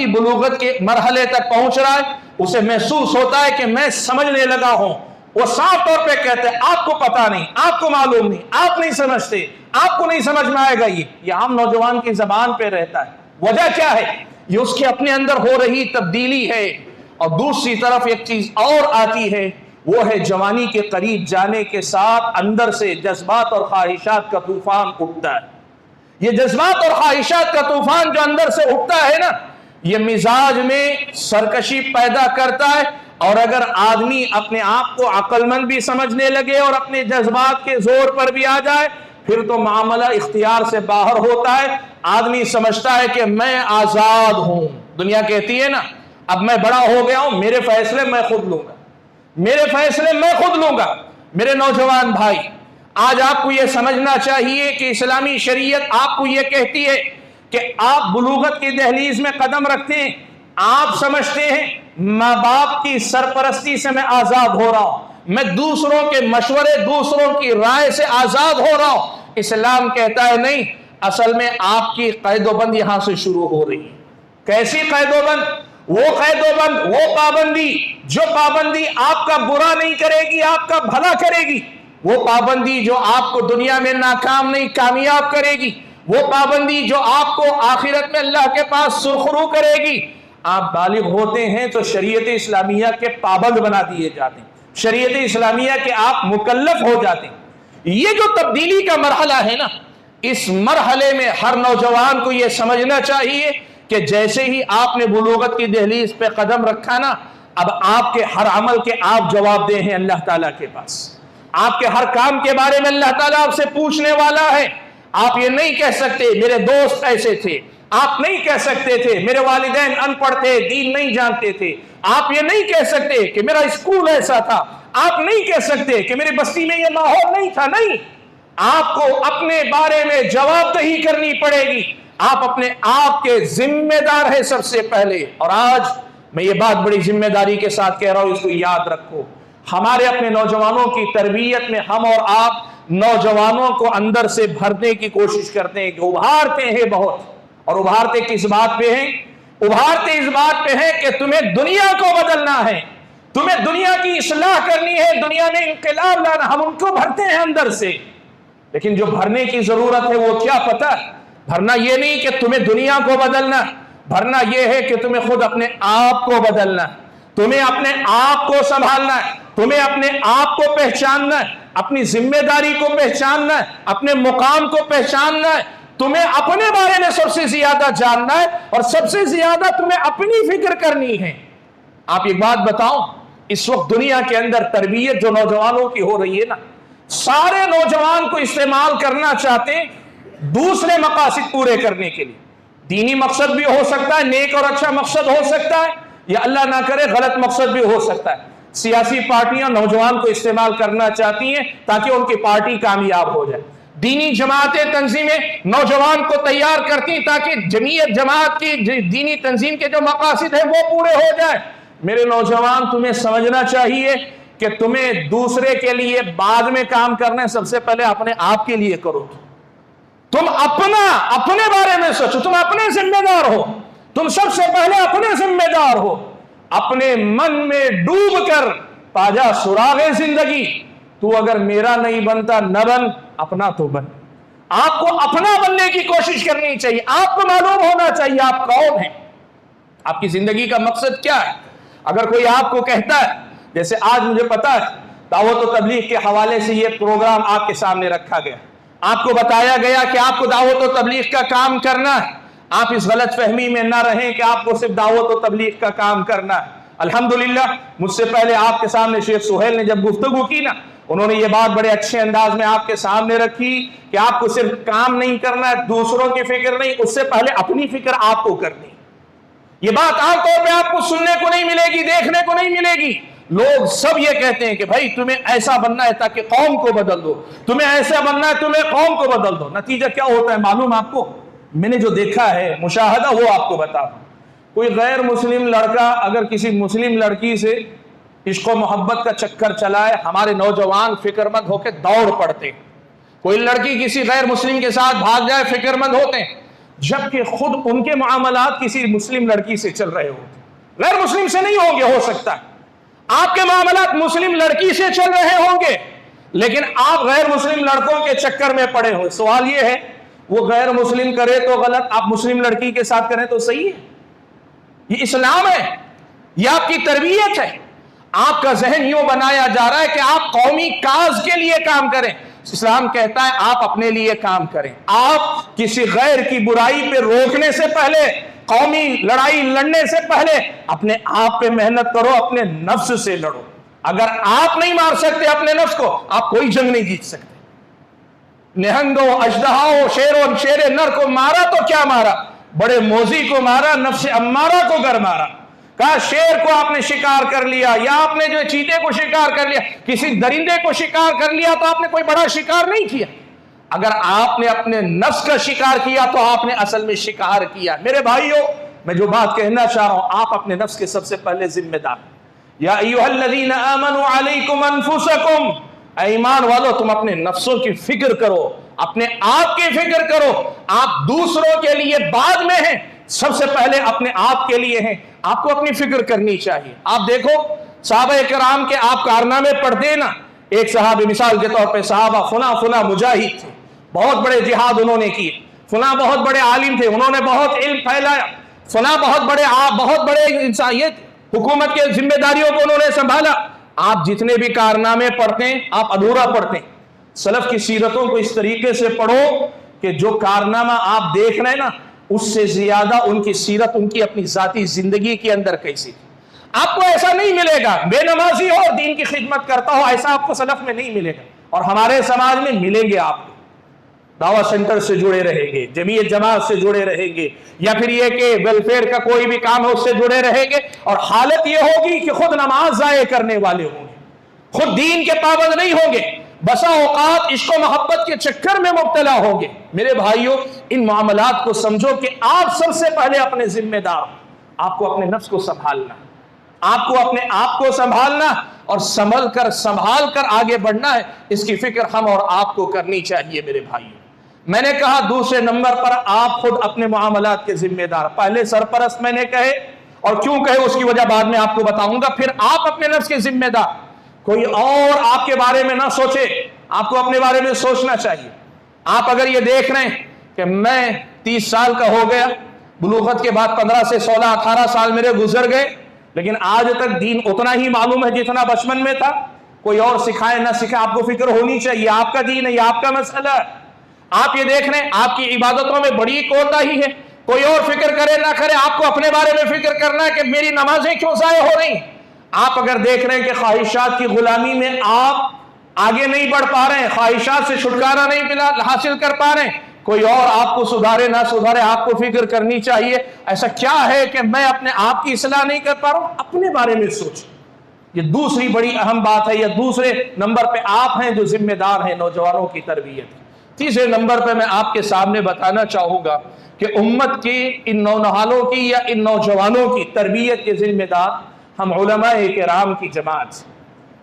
अभी बुलूगत के मरहले तक पहुंच रहा है, उसे महसूस होता है कि मैं समझने लगा हूं, वो साफ तौर पे कहते हैं आपको पता नहीं, आपको मालूम नहीं, आप नहीं समझते, आपको नहीं समझ में आएगा। ये आम नौजवान की जबान पे रहता है। वजह क्या है? ये उसके अपने अंदर हो रही तब्दीली है। और दूसरी तरफ एक चीज और आती है, वो है जवानी के करीब जाने के साथ अंदर से जज्बात और ख्वाहिशात का तूफान उठता है। ये जज्बात और ख्वाहिशात का तूफान जो अंदर से उठता है ना, ये मिजाज में सरकशी पैदा करता है। और अगर आदमी अपने आप को अक्लमंद भी समझने लगे और अपने जज्बात के जोर पर भी आ जाए, फिर तो मामला इख्तियार से बाहर होता है। आदमी समझता है कि मैं आजाद हूं। दुनिया कहती है ना, अब मैं बड़ा हो गया हूं, मेरे फैसले मैं खुद लूंगा, मेरे फैसले मैं खुद लूंगा। मेरे नौजवान भाई, आज आपको यह समझना चाहिए कि इस्लामी शरीयत आपको यह कहती है कि आप बुलूगत की दहलीज में कदम रखते हैं, आप समझते हैं माँ बाप की सरपरस्ती से मैं आजाद हो रहा हूं, मैं दूसरों के मशवरे, दूसरों की राय से आजाद हो रहा हूं। इस्लाम कहता है नहीं, असल में आपकी कैदोबंद यहां से शुरू हो रही है। कैसी कैदोबंद? वो कैदोबंद, वो पाबंदी, जो पाबंदी आपका बुरा नहीं करेगी, आपका भला करेगी। वो पाबंदी जो आपको दुनिया में नाकाम नहीं कामयाब करेगी। वो पाबंदी जो आपको आखिरत में अल्लाह के पास सुरखरू करेगी। आप बालिग होते हैं तो शरीयत इस्लामिया के पाबंद बना दिए जाते हैं, शरीयत इस्लामिया के आप मुकल्लफ हो जाते हैं। ये जो तब्दीली का मरहला है ना, इस मरहले में हर नौजवान को यह समझना चाहिए कि जैसे ही आपने बुलूगत की दहलीज पे कदम रखा ना, अब आपके हर अमल के आप जवाबदेह हैं अल्लाह ताला के पास। आपके हर काम के बारे में अल्लाह ताला आपसे पूछने वाला है। आप ये नहीं कह सकते मेरे दोस्त ऐसे थे, आप नहीं कह सकते थे मेरे वालिदैन अनपढ़ थे, दीन नहीं जानते थे, आप ये नहीं कह सकते कि मेरा स्कूल ऐसा था, आप नहीं कह सकते कि मेरी बस्ती में ये माहौल नहीं था। नहीं, आपको अपने बारे में जवाबदेही करनी पड़ेगी। आप अपने आप के जिम्मेदार है सबसे पहले। और आज मैं ये बात बड़ी जिम्मेदारी के साथ कह रहा हूं, इसको याद रखो। हमारे अपने नौजवानों की तरबियत में हम और आप नौजवानों को अंदर से भरने की कोशिश करते हैं कि उभारते हैं बहुत। और उभारते किस बात पे हैं? उभारते इस बात पे हैं कि तुम्हें दुनिया को बदलना है, तुम्हें दुनिया की इस्लाह करनी है, दुनिया में इंकलाब लाना। हम उनको भरते हैं अंदर से। लेकिन जो भरने की जरूरत है वो क्या पता? भरना ये नहीं कि तुम्हें दुनिया को बदलना, भरना यह है कि तुम्हें खुद अपने आप को बदलना, तुम्हें अपने आप को संभालना है, तुम्हें अपने आप को पहचानना है, अपनी जिम्मेदारी को पहचानना है, अपने मुकाम को पहचानना है, तुम्हें अपने बारे में सबसे ज्यादा जानना है और सबसे ज्यादा तुम्हें अपनी फिक्र करनी है। आप एक बात बताओ, इस वक्त दुनिया के अंदर तरबियत जो नौजवानों की हो रही है ना, सारे नौजवान को इस्तेमाल करना चाहते हैं दूसरे मकासद पूरे करने के लिए। दीनी मकसद भी हो सकता है, नेक और अच्छा मकसद हो सकता है, या अल्लाह ना करे गलत मकसद भी हो सकता है। सियासी पार्टियां नौजवान को इस्तेमाल करना चाहती हैं ताकि उनकी पार्टी कामयाब हो जाए। दीनी जमातें, तंजीमें नौजवान को तैयार करती ताकि जमीयत जमात की दीनी तंजीम के जो मकासद है वो पूरे हो जाए। मेरे नौजवान, तुम्हें समझना चाहिए कि तुम्हें दूसरे के लिए बाद में काम करना है, सबसे पहले अपने आप के लिए करो। तुम अपने बारे में सोचो, तुम अपने जिम्मेदार हो, तुम सबसे पहले अपने जिम्मेदार हो। अपने मन में डूब कर पाजा सुरागे जिंदगी। तू अगर मेरा नहीं बनता न बन, अपना तो बन। आपको अपना बनने की कोशिश करनी चाहिए। आपको मालूम होना चाहिए आप कौन हैं, आपकी जिंदगी का मकसद क्या है। अगर कोई आपको कहता है, जैसे आज मुझे पता है दावत और तबलीग के हवाले से ये प्रोग्राम आपके सामने रखा गया, आपको बताया गया कि आपको दावत और तबलीग का काम करना है। आप इस गलत फहमी में ना रहें कि आपको सिर्फ दावत और तबलीग का काम करना है। अल्हम्दुलिल्लाह, मुझसे पहले आपके सामने शेख सुहेल ने जब गुफ्तगू की ना, उन्होंने ये बात बड़े अच्छे अंदाज में आपके सामने रखी कि आपको सिर्फ काम नहीं करना है, दूसरों की फिक्र नहीं, उससे पहले अपनी फिक्र आपको करनी। ये बात आमतौर पर आपको सुनने को नहीं मिलेगी, देखने को नहीं मिलेगी। लोग सब ये कहते हैं कि भाई तुम्हें ऐसा बनना है ताकि कौम को बदल दो, तुम्हें ऐसा बनना है तुम्हें कौम को बदल दो। नतीजा क्या होता है मालूम आपको? मैंने जो देखा है मुशाहदा वो आपको बता दूं। कोई गैर मुस्लिम लड़का अगर किसी मुस्लिम लड़की से इश्क मोहब्बत का चक्कर चलाए, हमारे नौजवान फिक्रमंद होकर दौड़ पड़ते। कोई लड़की किसी गैर मुस्लिम के साथ भाग जाए, फिक्रमंद होते हैं। जबकि खुद उनके मामलात किसी मुस्लिम लड़की से चल रहे होंगे, गैर मुस्लिम से नहीं होंगे। हो सकता है आपके मामलात मुस्लिम लड़की से चल रहे होंगे, लेकिन आप गैर मुस्लिम लड़कों के चक्कर में पड़े हो। सवाल यह है, वो गैर मुस्लिम करे तो गलत, आप मुस्लिम लड़की के साथ करें तो सही है? ये इस्लाम है, ये आपकी तरबियत है। आपका जहन यूं बनाया जा रहा है कि आप कौमी काज के लिए काम करें। इस्लाम कहता है आप अपने लिए काम करें। आप किसी गैर की बुराई पे रोकने से पहले, कौमी लड़ाई लड़ने से पहले अपने आप पे मेहनत करो, अपने नफ्स से लड़ो। अगर आप नहीं मार सकते अपने नफ्स को, आप कोई जंग नहीं जीत सकते। निहंगो, अजदहाओ, शेरों, शेरे नर को मारा तो क्या मारा, बड़े मोजी को मारा, नफ्स अम्मारा को घर मारा। कहा शेर को आपने शिकार कर लिया, या आपने जो चीते को शिकार कर लिया, किसी दरिंदे को शिकार कर लिया, तो आपने कोई बड़ा शिकार नहीं किया। अगर आपने अपने नफ्स का शिकार किया तो आपने असल में शिकार किया। मेरे भाइयों, मैं जो बात कहना चाह रहा हूं, आप अपने नफ्स के सबसे पहले जिम्मेदार। या अय्युहल्लज़ीना आमनू अलैकुम अनफुसकुम, ईमान वालों तुम अपने नफ्सों की फिक्र करो, अपने आप की फिक्र करो। आप दूसरों के लिए बाद में हैं, सबसे पहले अपने आप के लिए हैं। आपको अपनी फिक्र करनी चाहिए। आप देखो सहाबा किराम के आप कारनामे पढ़ते ना, एक सहाबी मिसाल के तौर पे सहाबा फुला फुला मुजाहिद थे, बहुत बड़े जिहाद उन्होंने किए, फुला बहुत बड़े आलिम थे, उन्होंने बहुत इल्म फैलाया, फुला बहुत बड़े इंसानियत हुकूमत के जिम्मेदारियों को उन्होंने संभाला। आप जितने भी कारनामे पढ़ते हैं आप अधूरा पढ़ते हैं। सलफ की सीरतों को इस तरीके से पढ़ो कि जो कारनामा आप देख रहे हैं ना, उससे ज्यादा उनकी सीरत, उनकी अपनी जाती जिंदगी के अंदर कैसी। आपको ऐसा नहीं मिलेगा बेनमाजी हो और दीन की खिदमत करता हो, ऐसा आपको सलफ में नहीं मिलेगा। और हमारे समाज में मिलेंगे आपको, दावा सेंटर से जुड़े रहेंगे, जमीयत जमात से जुड़े रहेंगे, या फिर ये कि वेलफेयर का कोई भी काम है उससे जुड़े रहेंगे, और हालत ये होगी कि खुद नमाज जाये करने वाले होंगे, खुद दीन के पाबंद नहीं होंगे, बसा औकात इश्क मोहब्बत के चक्कर में मुब्तला होंगे। मेरे भाइयों, इन मामलात को समझो कि आप सबसे पहले अपने जिम्मेदार, आपको अपने नफ्स को संभालना, आपको अपने आप को संभालना और संभाल कर आगे बढ़ना है। इसकी फिक्र हम और आपको करनी चाहिए। मेरे भाइयों, मैंने कहा दूसरे नंबर पर आप खुद अपने मामलात के जिम्मेदार। पहले सरपरस्त मैंने कहे, और क्यों कहे उसकी वजह बाद में आपको बताऊंगा। फिर आप अपने नफ्स के जिम्मेदार, कोई और आपके बारे में ना सोचे, आपको अपने बारे में सोचना चाहिए। आप अगर ये देख रहे हैं कि मैं 30 साल का हो गया, बुलूगत के बाद 15 से 16 18 साल मेरे गुजर गए, लेकिन आज तक दीन उतना ही मालूम है जितना बचपन में था, कोई और सिखाए ना सिखाए, आपको फिक्र होनी चाहिए। आपका दीन है, ये आपका मसला है। आप ये देख रहे हैं आपकी इबादतों में बड़ी कोताही है, कोई और फिक्र करे ना करे, आपको अपने बारे में फिक्र करना है कि मेरी नमाजें क्यों ज़ाया हो रही। आप अगर देख रहे हैं कि ख्वाहिशात की गुलामी में आप आगे नहीं बढ़ पा रहे हैं, ख्वाहिशात से छुटकारा नहीं हासिल कर पा रहे हैं, कोई और आपको सुधारे ना सुधारे, आपको फिक्र करनी चाहिए ऐसा क्या है कि मैं अपने आप की इस्लाह नहीं कर पा रहा हूं। अपने बारे में सोच, ये दूसरी बड़ी अहम बात है। या दूसरे नंबर पे आप हैं जो जिम्मेदार हैं नौजवानों की तरबियत। तीसरे नंबर पे मैं आपके सामने बताना चाहूंगा कि उम्मत की इन नौनहालों की या इन नौजवानों की तरबियत के जिम्मेदार हम उलमाए किराम की जमात,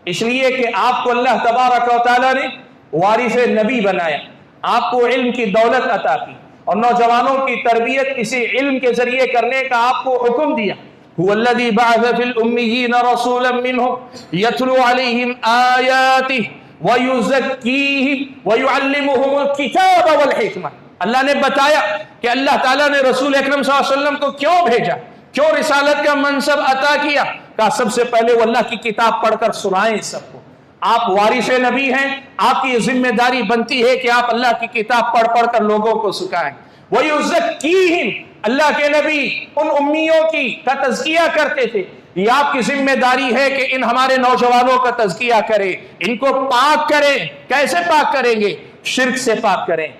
इसलिए कि आपको अल्लाह तबारक व तआला ने वारिस नबी बनाया, आपको इल्म की दौलत अता की, और नौजवानों की तरबियत इसी इल्म के जरिए करने का आपको हुक्म दिया। हुवल्लज़ी बअस फिल उम्मिय्यीन रसूलन मिनहुम यतलू अलैहिम आयातिहि व युज़क्कीहिम व युअल्लिमुहुमुल किताब वल हिकमा। अल्लाह ने बताया कि अल्लाह ताला ने रसूल अकरम सल्लल्लाहु अलैहि वसल्लम को क्यों भेजा, क्यों रिसालत का मनसब अता किया। कहा सबसे पहले वो अल्लाह की किताब पढ़कर सुनाएं सबको। आप वारिस नबी हैं, आपकी जिम्मेदारी बनती है कि आप अल्लाह की किताब पढ़ पढ़ कर लोगों को सिखाएं। वही युज़क्कीहिम, अल्लाह के नबी उन उम्मियों की का तज़किया करते थे। ये आपकी जिम्मेदारी है कि इन हमारे नौजवानों का तज़किया करें, इनको पाक करें। कैसे पाक करेंगे? शिर्क से पाक करें,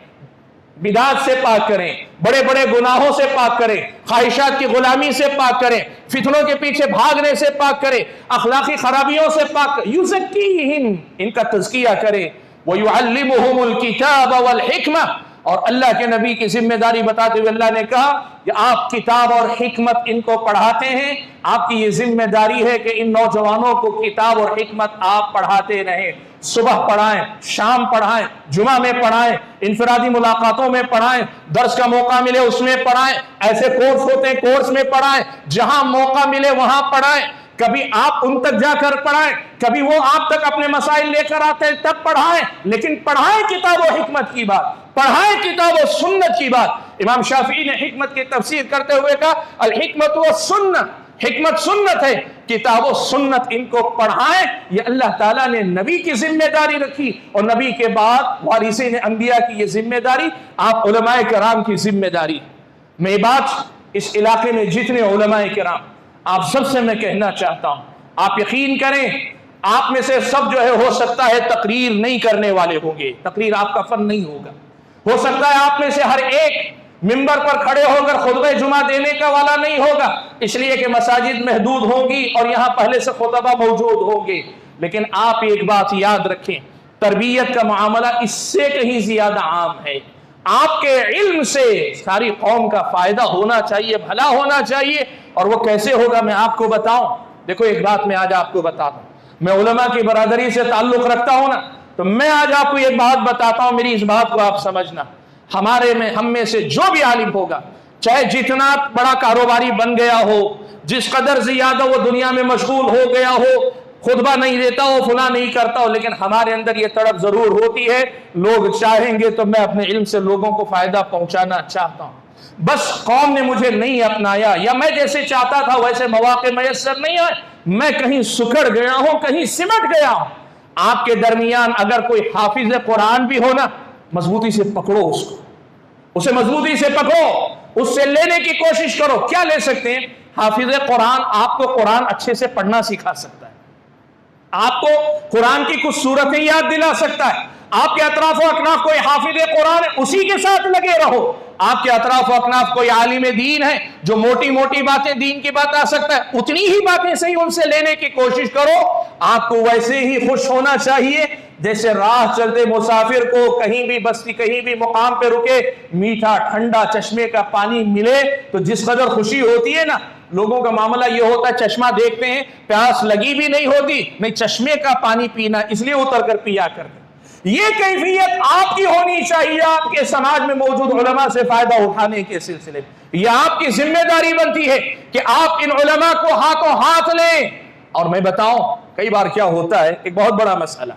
बिदात से पाक करें, बड़े बड़े गुनाहों से पाक करें, ख्वाहिशात की गुलामी से पाक करें, फितनों के पीछे भागने से पाक करें, अखलाकी खराबियों से पाक करें। युज़क्कीहिम, इनका तज़किया करें। व युअल्लिमुहुमुल किताब वल हिकमा, और अल्लाह के नबी की जिम्मेदारी बताते हुए अल्लाह ने कहा कि आप किताब और हिकमत इनको पढ़ाते हैं। आपकी ये जिम्मेदारी है कि इन नौजवानों को किताब और हिकमत आप पढ़ाते रहें। सुबह पढ़ाएं, शाम पढ़ाएं, जुमा में पढ़ाएं, इनफरादी मुलाकातों में पढ़ाएं, दर्स का मौका मिले उसमें पढ़ाएं, ऐसे कोर्स होते हैं कोर्स में पढ़ाएं, जहां मौका मिले वहां पढ़ाएं। कभी आप उन तक जाकर पढ़ाएं, कभी वो आप तक अपने मसाइल लेकर आते हैं तब पढ़ाएं, लेकिन पढ़ाएं किताब और हिकमत की बात, पढ़ाएं किताब और सुन्नत की बात। इमाम शाफी ने हिकमत की तफसीर करते हुए कहा अल हिकमत व सुन्नत, हिकमत सुन्नत है, किताब और सुन्नत इनको पढ़ाएं। ये अल्लाह ताला ने नबी की जिम्मेदारी रखी और नबी के बाद वारिसीन अंबिया की ये जिम्मेदारी आप उलमाए किराम की जिम्मेदारी। मैं बात इस इलाके में जितने उलमाए किराम, आप सबसे मैं कहना चाहता हूं, आप यकीन करें आप में से सब जो है हो सकता है तकरीर नहीं करने वाले होंगे, तकरीर आपका फन नहीं होगा, हो सकता है आप में से हर एक मिंबर पर खड़े होकर खुतबे जुमा देने का वाला नहीं होगा, इसलिए कि मसाजिद महदूद होंगी और यहां पहले से खुतबा मौजूद होंगे। लेकिन आप एक बात याद रखें, तरबियत का मामला इससे कहीं ज्यादा आम है। आपके इल्म से सारी कौम का फायदा होना चाहिए, भला होना चाहिए। और वो कैसे होगा मैं आपको बताऊं। देखो एक बात मैं आज आपको बताता हूं, मैं उलमा की बरादरी से ताल्लुक रखता हूं ना, तो मैं आज आपको एक बात बताता हूं, मेरी इस बात को आप समझना। हमारे में हम में से जो भी आलिम होगा, चाहे जितना बड़ा कारोबारी बन गया हो, जिस कदर ज्यादा वो दुनिया में मशगूल हो गया हो, खुतबा नहीं देता हो, फुला नहीं करता हो, लेकिन हमारे अंदर ये तड़प जरूर होती है, लोग चाहेंगे तो मैं अपने इल्म से लोगों को फायदा पहुंचाना चाहता हूं। बस कौम ने मुझे नहीं अपनाया या मैं जैसे चाहता था वैसे मौके मयसर नहीं आए, मैं कहीं सुखड़ गया हूं, कहीं सिमट गया हूं। आपके दरमियान अगर कोई हाफिज कुरान भी हो ना, मजबूती से पकड़ो उसको, उसे मजबूती से पकड़ो, उससे लेने की कोशिश करो। क्या ले सकते हैं? हाफिज कुरान आपको कुरान अच्छे से पढ़ना सिखा सकता है, आपको कुरान की कुछ सूरतें याद दिला सकता है। आपके अतराफ अकनाफ कोई हाफिज कुरान है, उसी के साथ लगे रहो। आपके अतराफ अकनाफ कोई आलिम दीन है जो मोटी मोटी बातें दीन की बात आ सकता है, उतनी ही बातें सही उनसे लेने की कोशिश करो। आपको वैसे ही खुश होना चाहिए जैसे राह चलते मुसाफिर को कहीं भी बस्ती कहीं भी मुकाम पे रुके मीठा ठंडा चश्मे का पानी मिले तो जिस कदर खुशी होती है ना, लोगों का मामला ये होता है चश्मा देखते हैं, प्यास लगी भी नहीं होती, नहीं चश्मे का पानी पीना इसलिए उतर कर पिया करते। ये कैफियत आपकी होनी चाहिए आपके समाज में मौजूद उलमा से फायदा उठाने के सिलसिले में। यह आपकी जिम्मेदारी बनती है कि आप इन उलमा को हाथों हाथ लें। और मैं बताऊं कई बार क्या होता है, एक बहुत बड़ा मसला,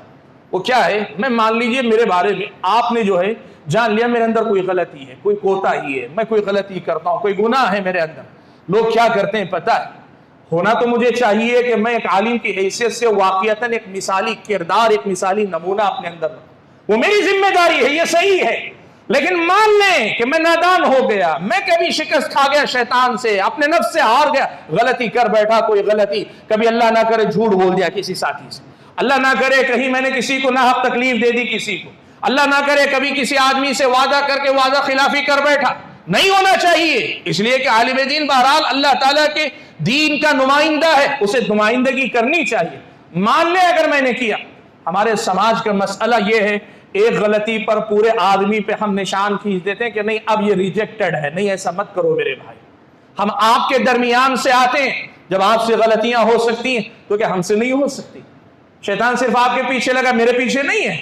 वो क्या है, मैं मान लीजिए मेरे बारे में आपने जो है जान लिया मेरे अंदर कोई गलती है, कोई कोताही है, मैं कोई गलती करता हूं, कोई गुनाह है मेरे अंदर। लोग क्या करते हैं पता है, होना तो मुझे चाहिए कि मैं एक आलिम की हैसियत से वाकईतन एक मिसाली किरदार, एक मिसाली नमूना अपने अंदर रखूं, वो मेरी जिम्मेदारी है, ये सही है। लेकिन मान लें कि मैं नादान हो गया, मैं कभी शिकस्त खा गया शैतान से, अपने नफ्स से हार गया, गलती कर बैठा, कोई गलती, कभी अल्लाह ना करे झूठ बोल दिया किसी साथी से, अल्लाह ना करे कहीं मैंने किसी को नाहक तकलीफ दे दी किसी को, अल्लाह ना करे कभी किसी आदमी से वादा करके वादा खिलाफी कर बैठा। नहीं होना चाहिए, इसलिए कि आलिम दीन बहरहाल अल्लाह ताला के दीन का नुमाइंदा है, उसे नुमाइंदगी करनी चाहिए। मान ले अगर मैंने किया, हमारे समाज का मसला यह है, एक गलती पर पूरे आदमी पे हम निशान खींच देते हैं कि नहीं अब ये रिजेक्टेड है, नहीं ऐसा मत करो मेरे भाई। हम आपके दरमियान से आते हैं, जब आपसे गलतियां हो सकती हैं तो क्या हमसे नहीं हो सकती? शैतान सिर्फ आपके पीछे लगा, मेरे पीछे नहीं है।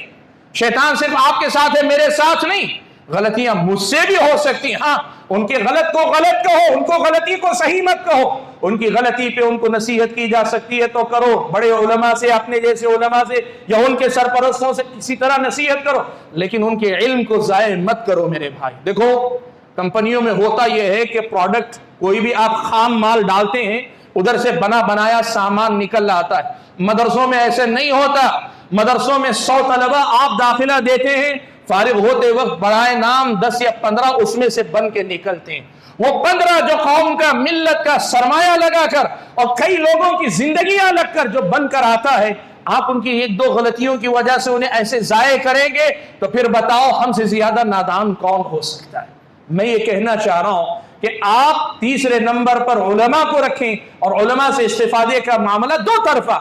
शैतान सिर्फ आपके साथ है, मेरे साथ नहीं। गलतियां मुझसे भी हो सकती हैं। हाँ, उनके गलत को गलत कहो, उनको गलती को सही मत कहो, उनकी गलती पे उनको नसीहत की जा सकती है तो करो, बड़े उलमा से, अपने जैसे उलमा से या उनके सरपरस्तों से किसी तरह नसीहत करो, लेकिन उनके इल्म को जाये मत करो मेरे भाई। देखो कंपनियों में होता यह है कि प्रोडक्ट कोई भी आप खाम माल डालते हैं, उधर से बना बनाया सामान निकल आता है। मदरसों में ऐसे नहीं होता। मदरसों में 100 तलबा आप दाखिला देते हैं, फारिग होते वक्त बराए नाम 10 या 15 उसमें से बन के निकलते हैं। वो 15 जो कौम का मिल्लत का सरमाया लगाकर और कई लोगों की जिंदगियां लगकर जो बनकर आता है, आप उनकी एक दो गलतियों की वजह से उन्हें ऐसे जाये करेंगे तो फिर बताओ हमसे ज्यादा नादान कौन हो सकता है। मैं ये कहना चाह रहा हूं कि आप तीसरे नंबर पर उलमा को रखें और उलमा से इस्तिफादे का मामला दो तरफा।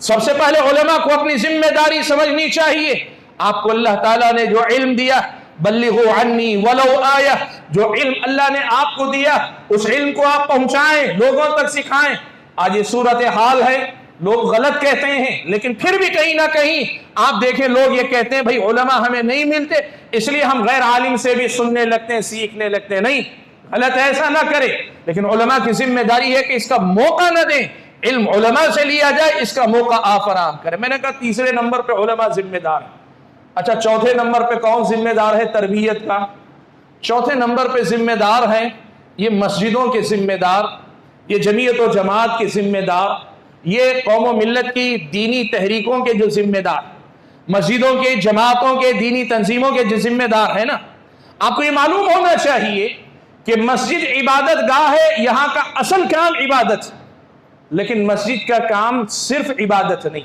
सबसे पहले उलमा को अपनी जिम्मेदारी समझनी चाहिए। आपको अल्लाह ताला ने जो इल्म दिया, बल्लिगु अन्नी वलो आया, जो इल्म अल्लाह ने आपको दिया उस इल्म को आप पहुंचाएं, लोगों तक सिखाएं। आज ये सूरत हाल है, लोग गलत कहते हैं, लेकिन फिर भी कहीं ना कहीं आप देखें लोग ये कहते हैं भाई उलमा हमें नहीं मिलते इसलिए हम गैर आलिम से भी सुनने लगते हैं, सीखने लगते हैं। नहीं, गलत ऐसा ना करे, लेकिन उलमा की जिम्मेदारी है कि इसका मौका न दें, इल्म उलमा से लिया जाए, इसका मौका आप फराहम करें। मैंने कहा तीसरे नंबर पे उलमा जिम्मेदार है। अच्छा, चौथे नंबर पे कौन जिम्मेदार है तरबियत का? चौथे नंबर पे जिम्मेदार है ये मस्जिदों के जिम्मेदार, ये जमीयत और जमात के जिम्मेदार, ये कौम व मिल्लत की दीनी तहरीकों के जो जिम्मेदार, मस्जिदों के, जमातों के, दीनी तंजीमों के जो जिम्मेदार है ना। आपको ये मालूम होना चाहिए कि मस्जिद इबादत गाह है, यहां का असल काम इबादत, लेकिन मस्जिद का काम सिर्फ इबादत नहीं।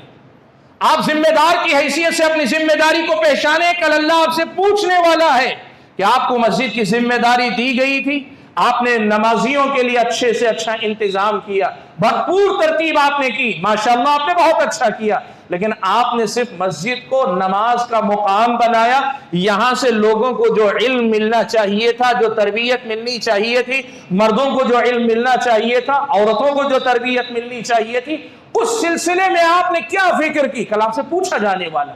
आप जिम्मेदार की हैसियत से अपनी जिम्मेदारी को पहचाने। कल अल्लाह आपसे पूछने वाला है कि आपको मस्जिद की जिम्मेदारी दी गई थी, आपने नमाजियों के लिए अच्छे से अच्छा इंतजाम किया, भरपूर तरतीब आपने की, माशाअल्लाह आपने बहुत अच्छा किया, लेकिन आपने सिर्फ मस्जिद को नमाज का मुकाम बनाया। यहां से लोगों को जो इल्म मिलना चाहिए था, जो तरबियत मिलनी चाहिए थी, मर्दों को जो इल्म मिलना चाहिए था, औरतों को जो तरबियत मिलनी चाहिए थी, उस सिलसिले में आपने क्या फिक्र की? कल आपसे पूछा जाने वाला।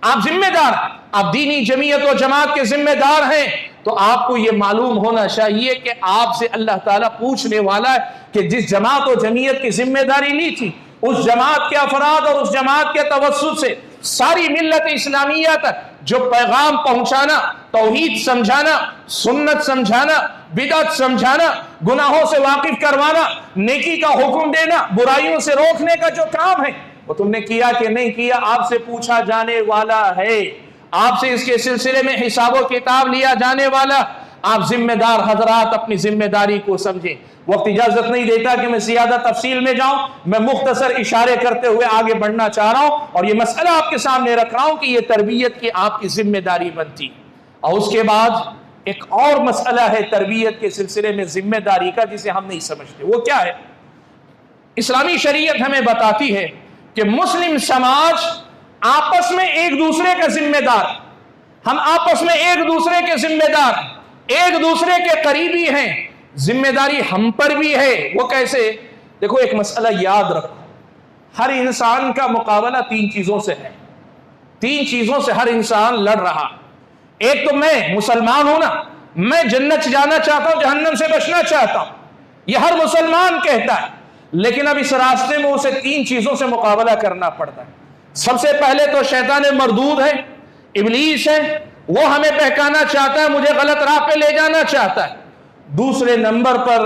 आप जिम्मेदार, आप दीनी जमीयत और जमात के जिम्मेदार हैं, तो आपको यह मालूम होना चाहिए कि आपसे अल्लाह ताला पूछने वाला है कि जिस जमात और जमीयत की जिम्मेदारी ली थी, उस जमात के अफराद और उस जमात के तवस्सुत से सारी मिल्लत इस्लामिया तक जो पैगाम पहुंचाना, तौहीद समझाना, सुन्नत समझाना, बिदअत समझाना, गुनाहों से वाकिफ करवाना, नेकी का हुक्म देना, बुराइयों से रोकने का जो काम है, वो तुमने किया कि नहीं किया? आपसे पूछा जाने वाला है, आपसे इसके सिलसिले में हिसाबो किताब लिया जाने वाला। आप जिम्मेदार हजरात अपनी जिम्मेदारी को समझें। वक्त इजाजत नहीं देता कि मैं ज्यादा तफसील में जाऊं, मैं मुख्तसर इशारे करते हुए आगे बढ़ना चाह रहा हूं और ये मसला आपके सामने रख रहा हूं कि ये तरबियत की आपकी जिम्मेदारी बनती। और उसके बाद एक और मसला है तरबियत के सिलसिले में जिम्मेदारी का, जिसे हम नहीं समझते। वो क्या है? इस्लामी शरीयत हमें बताती है कि मुस्लिम समाज आपस में एक दूसरे का जिम्मेदार, हम आपस में एक दूसरे के जिम्मेदार, एक दूसरे के करीबी हैं। जिम्मेदारी हम पर भी है। वो कैसे? देखो, एक मसला याद रखो, हर इंसान का मुकाबला तीन चीजों से है। तीन चीजों से हर इंसान लड़ रहा। एक तो मैं मुसलमान हूं ना, मैं जन्नत जाना चाहता हूं, जहन्नम से बचना चाहता हूं, यह हर मुसलमान कहता है। लेकिन अब इस रास्ते में उसे तीन चीजों से मुकाबला करना पड़ता है। सबसे पहले तो शैतान मरदूद है, इब्लीस है, वो हमें बहकाना चाहता है, मुझे गलत राह पे ले जाना चाहता है। दूसरे नंबर पर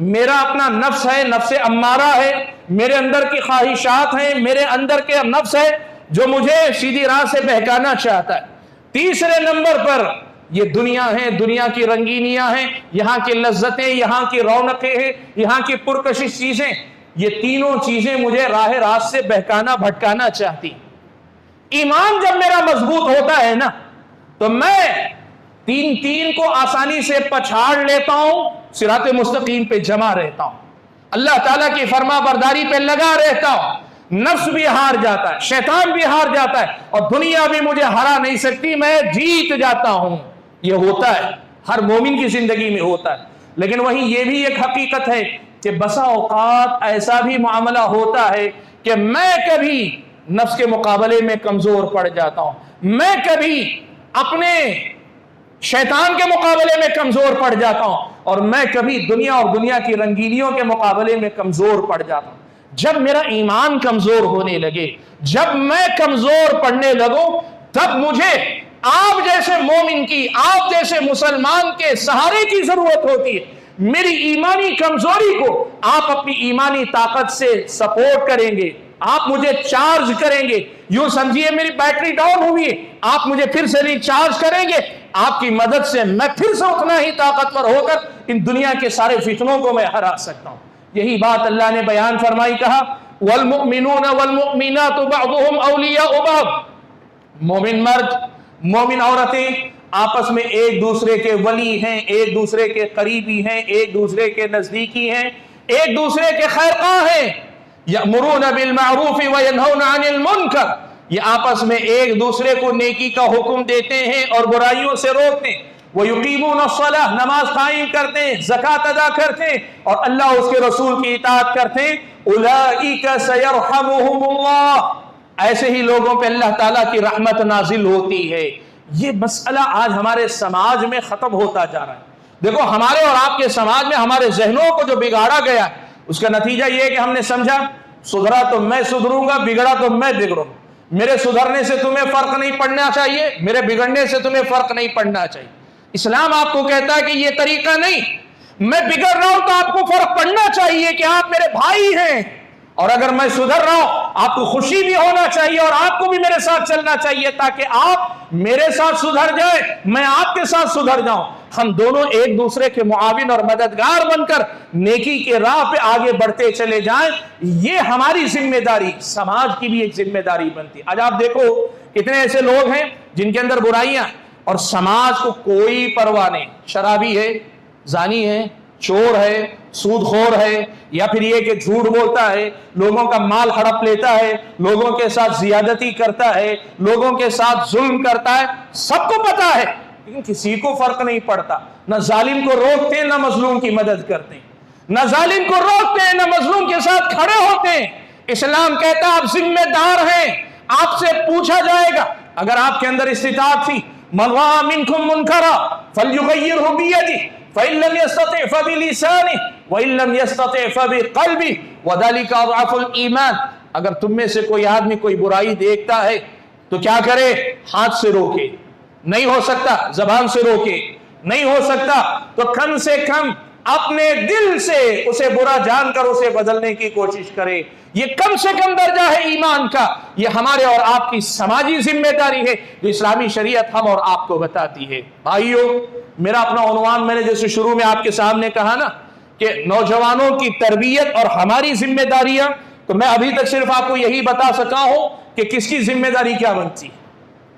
मेरा अपना नफ्स है, नफ्स अम्मारा है, मेरे अंदर की ख्वाहिशात हैं, मेरे अंदर के नफ्स है जो मुझे सीधी राह से बहकाना चाहता है। तीसरे नंबर पर ये दुनिया है, दुनिया की रंगीनियां हैं, यहाँ की लज्जतें, यहाँ की रौनकें हैं, यहाँ की पुरकशिश चीजें, ये तीनों चीजें मुझे राह रास्त से बहकाना भटकाना चाहती। ईमान जब मेरा मजबूत होता है ना, तो मैं तीन को आसानी से पछाड़ लेता हूं, सिराते मुस्तकीम पे जमा रहता हूं, अल्लाह ताला की फरमा बरदारी पे लगा रहता हूं। नफ्स भी हार जाता है, शैतान भी हार जाता है, और दुनिया भी मुझे हरा नहीं सकती, मैं जीत जाता हूं। यह होता है, हर मोमिन की जिंदगी में होता है। लेकिन वहीं यह भी एक हकीकत है कि बसा औकात ऐसा भी मामला होता है कि मैं कभी नफ्स के मुकाबले में कमजोर पड़ जाता हूं, मैं कभी अपने शैतान के मुकाबले में कमजोर पड़ जाता हूं, और मैं कभी दुनिया और दुनिया की रंगीनियों के मुकाबले में कमजोर पड़ जाता हूं। जब मेरा ईमान कमजोर होने लगे, जब मैं कमजोर पड़ने लगूं, तब मुझे आप जैसे मोमिन की, आप जैसे मुसलमान के सहारे की जरूरत होती है। मेरी ईमानी कमजोरी को आप अपनी ईमानी ताकत से सपोर्ट करेंगे, आप मुझे चार्ज करेंगे। यूं समझिए मेरी बैटरी डाउन हुई है, आप मुझे फिर से रिचार्ज करेंगे। आपकी मदद से मैं फिर से उतना ही ताकतवर होकर इन दुनिया के सारे फितनों को मैं हरा सकता हूं। यही बात अल्लाह ने बयान फरमाई, कहा वल मुमिनून वल मुमिनातु बअदुहुम औलियाउ बअद। मोमिन मर्द, मोमिन औरतें आपस में एक दूसरे के वली हैं, एक दूसरे के करीबी हैं, एक दूसरे के नजदीकी हैं, एक दूसरे के खैरख्वाह हैं। यअमुरूना बिल मारूफ व यनहौना अनिल मुनकर, ये आपस में एक दूसरे को नेकी का हुक्म देते हैं और बुराइयों से रोकते हैं। वो युकीमूनस्सलाह, नमाज कायम करते हैं, ज़कात अदा करते हैं और अल्लाह उसके रसूल की इताअत करते हैं, उलाइका सयरहमुहुमुल्लाह, ऐसे ही लोगों पे अल्लाह ताला की रहमत नाजिल होती है। ये मसला आज हमारे समाज में खत्म होता जा रहा है। देखो, हमारे और आपके समाज में हमारे जहनों को जो बिगाड़ा गया, उसका नतीजा ये है कि हमने समझा सुधरा तो मैं सुधरूंगा, बिगड़ा तो मैं बिगड़ूंगा। मेरे सुधरने से तुम्हें फर्क नहीं पड़ना चाहिए, मेरे बिगड़ने से तुम्हें फर्क नहीं पड़ना चाहिए। इस्लाम आपको कहता है कि यह तरीका नहीं, मैं बिगड़ रहा हूं तो आपको फर्क पड़ना चाहिए कि आप मेरे भाई हैं, और अगर मैं सुधर रहा हूं आपको खुशी भी होना चाहिए और आपको भी मेरे साथ चलना चाहिए, ताकि आप मेरे साथ सुधर जाए, मैं आपके साथ सुधर जाऊं। हम दोनों एक दूसरे के मुआविन और मददगार बनकर नेकी के राह पे आगे बढ़ते चले जाएं। ये हमारी जिम्मेदारी, समाज की भी एक जिम्मेदारी बनती है। आज आप देखो कितने ऐसे लोग हैं जिनके अंदर बुराइयां और समाज को कोई परवाह नहीं। शराबी है, जानी है, चोर है, सूदखोर है, या फिर ये कि झूठ बोलता है, लोगों का माल हड़प लेता है, लोगों के साथ जियादती करता है, लोगों के साथ जुल्म करता है, सबको पता है, लेकिन किसी को फर्क नहीं पड़ता। न जालिम को रोकते न मजलूम की मदद करते, न जालिम को रोकते हैं न मजलूम के साथ खड़े होते हैं। इस्लाम कहता है आप जिम्मेदार हैं, आपसे पूछा जाएगा। अगर आपके अंदर इस्तिताअत थी, मन रआ मिनकुम मुनकरा फलयुगय्यिरहु बियदिही फ़इल्लम यस्तति' फ़बिलिसानिही वइल्लम यस्तति' फ़बिक़ल्बिही वज़ालिका अज़अफ़ुल ईमान। अगर तुम में से कोई आदमी कोई बुराई देखता है तो क्या करे? हाथ से रोके, नहीं हो सकता जबान से रोके, नहीं हो सकता तो कम से कम अपने दिल से उसे बुरा जानकर उसे बदलने की कोशिश करे। ये कम से कम दर्जा है ईमान का। ये हमारे और आपकी समाजी जिम्मेदारी है जो इस्लामी शरीयत हम और आपको बताती है। भाइयों, मेरा अपना उन्वान मैंने जैसे शुरू में आपके सामने कहा ना कि नौजवानों की तरबियत और हमारी जिम्मेदारियां, तो मैं अभी तक सिर्फ आपको यही बता सका हूं कि किसकी जिम्मेदारी क्या बनती,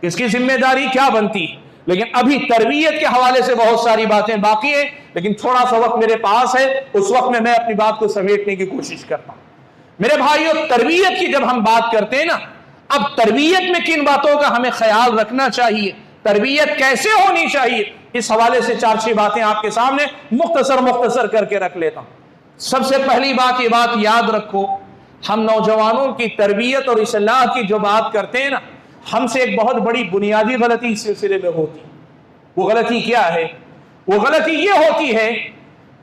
किसकी जिम्मेदारी क्या बनती। लेकिन अभी तरबियत के हवाले से बहुत सारी बातें बाकी हैं, लेकिन थोड़ा सा वक्त मेरे पास है, उस वक्त में मैं अपनी बात को समेटने की कोशिश करता हूं। मेरे भाइयों, तरबियत की जब हम बात करते हैं ना, अब तरबियत में किन बातों का हमें ख्याल रखना चाहिए, तरबियत कैसे होनी चाहिए, इस हवाले से 4-6 बातें आपके सामने मुख्तसर करके रख लेता हूं। सबसे पहली बात, ये बात याद रखो, हम नौजवानों की तरबियत और इस्लाह की जो बात करते हैं ना, हमसे एक बहुत बड़ी बुनियादी गलती इस सिलसिले में होती। वो गलती क्या है? वो गलती ये होती है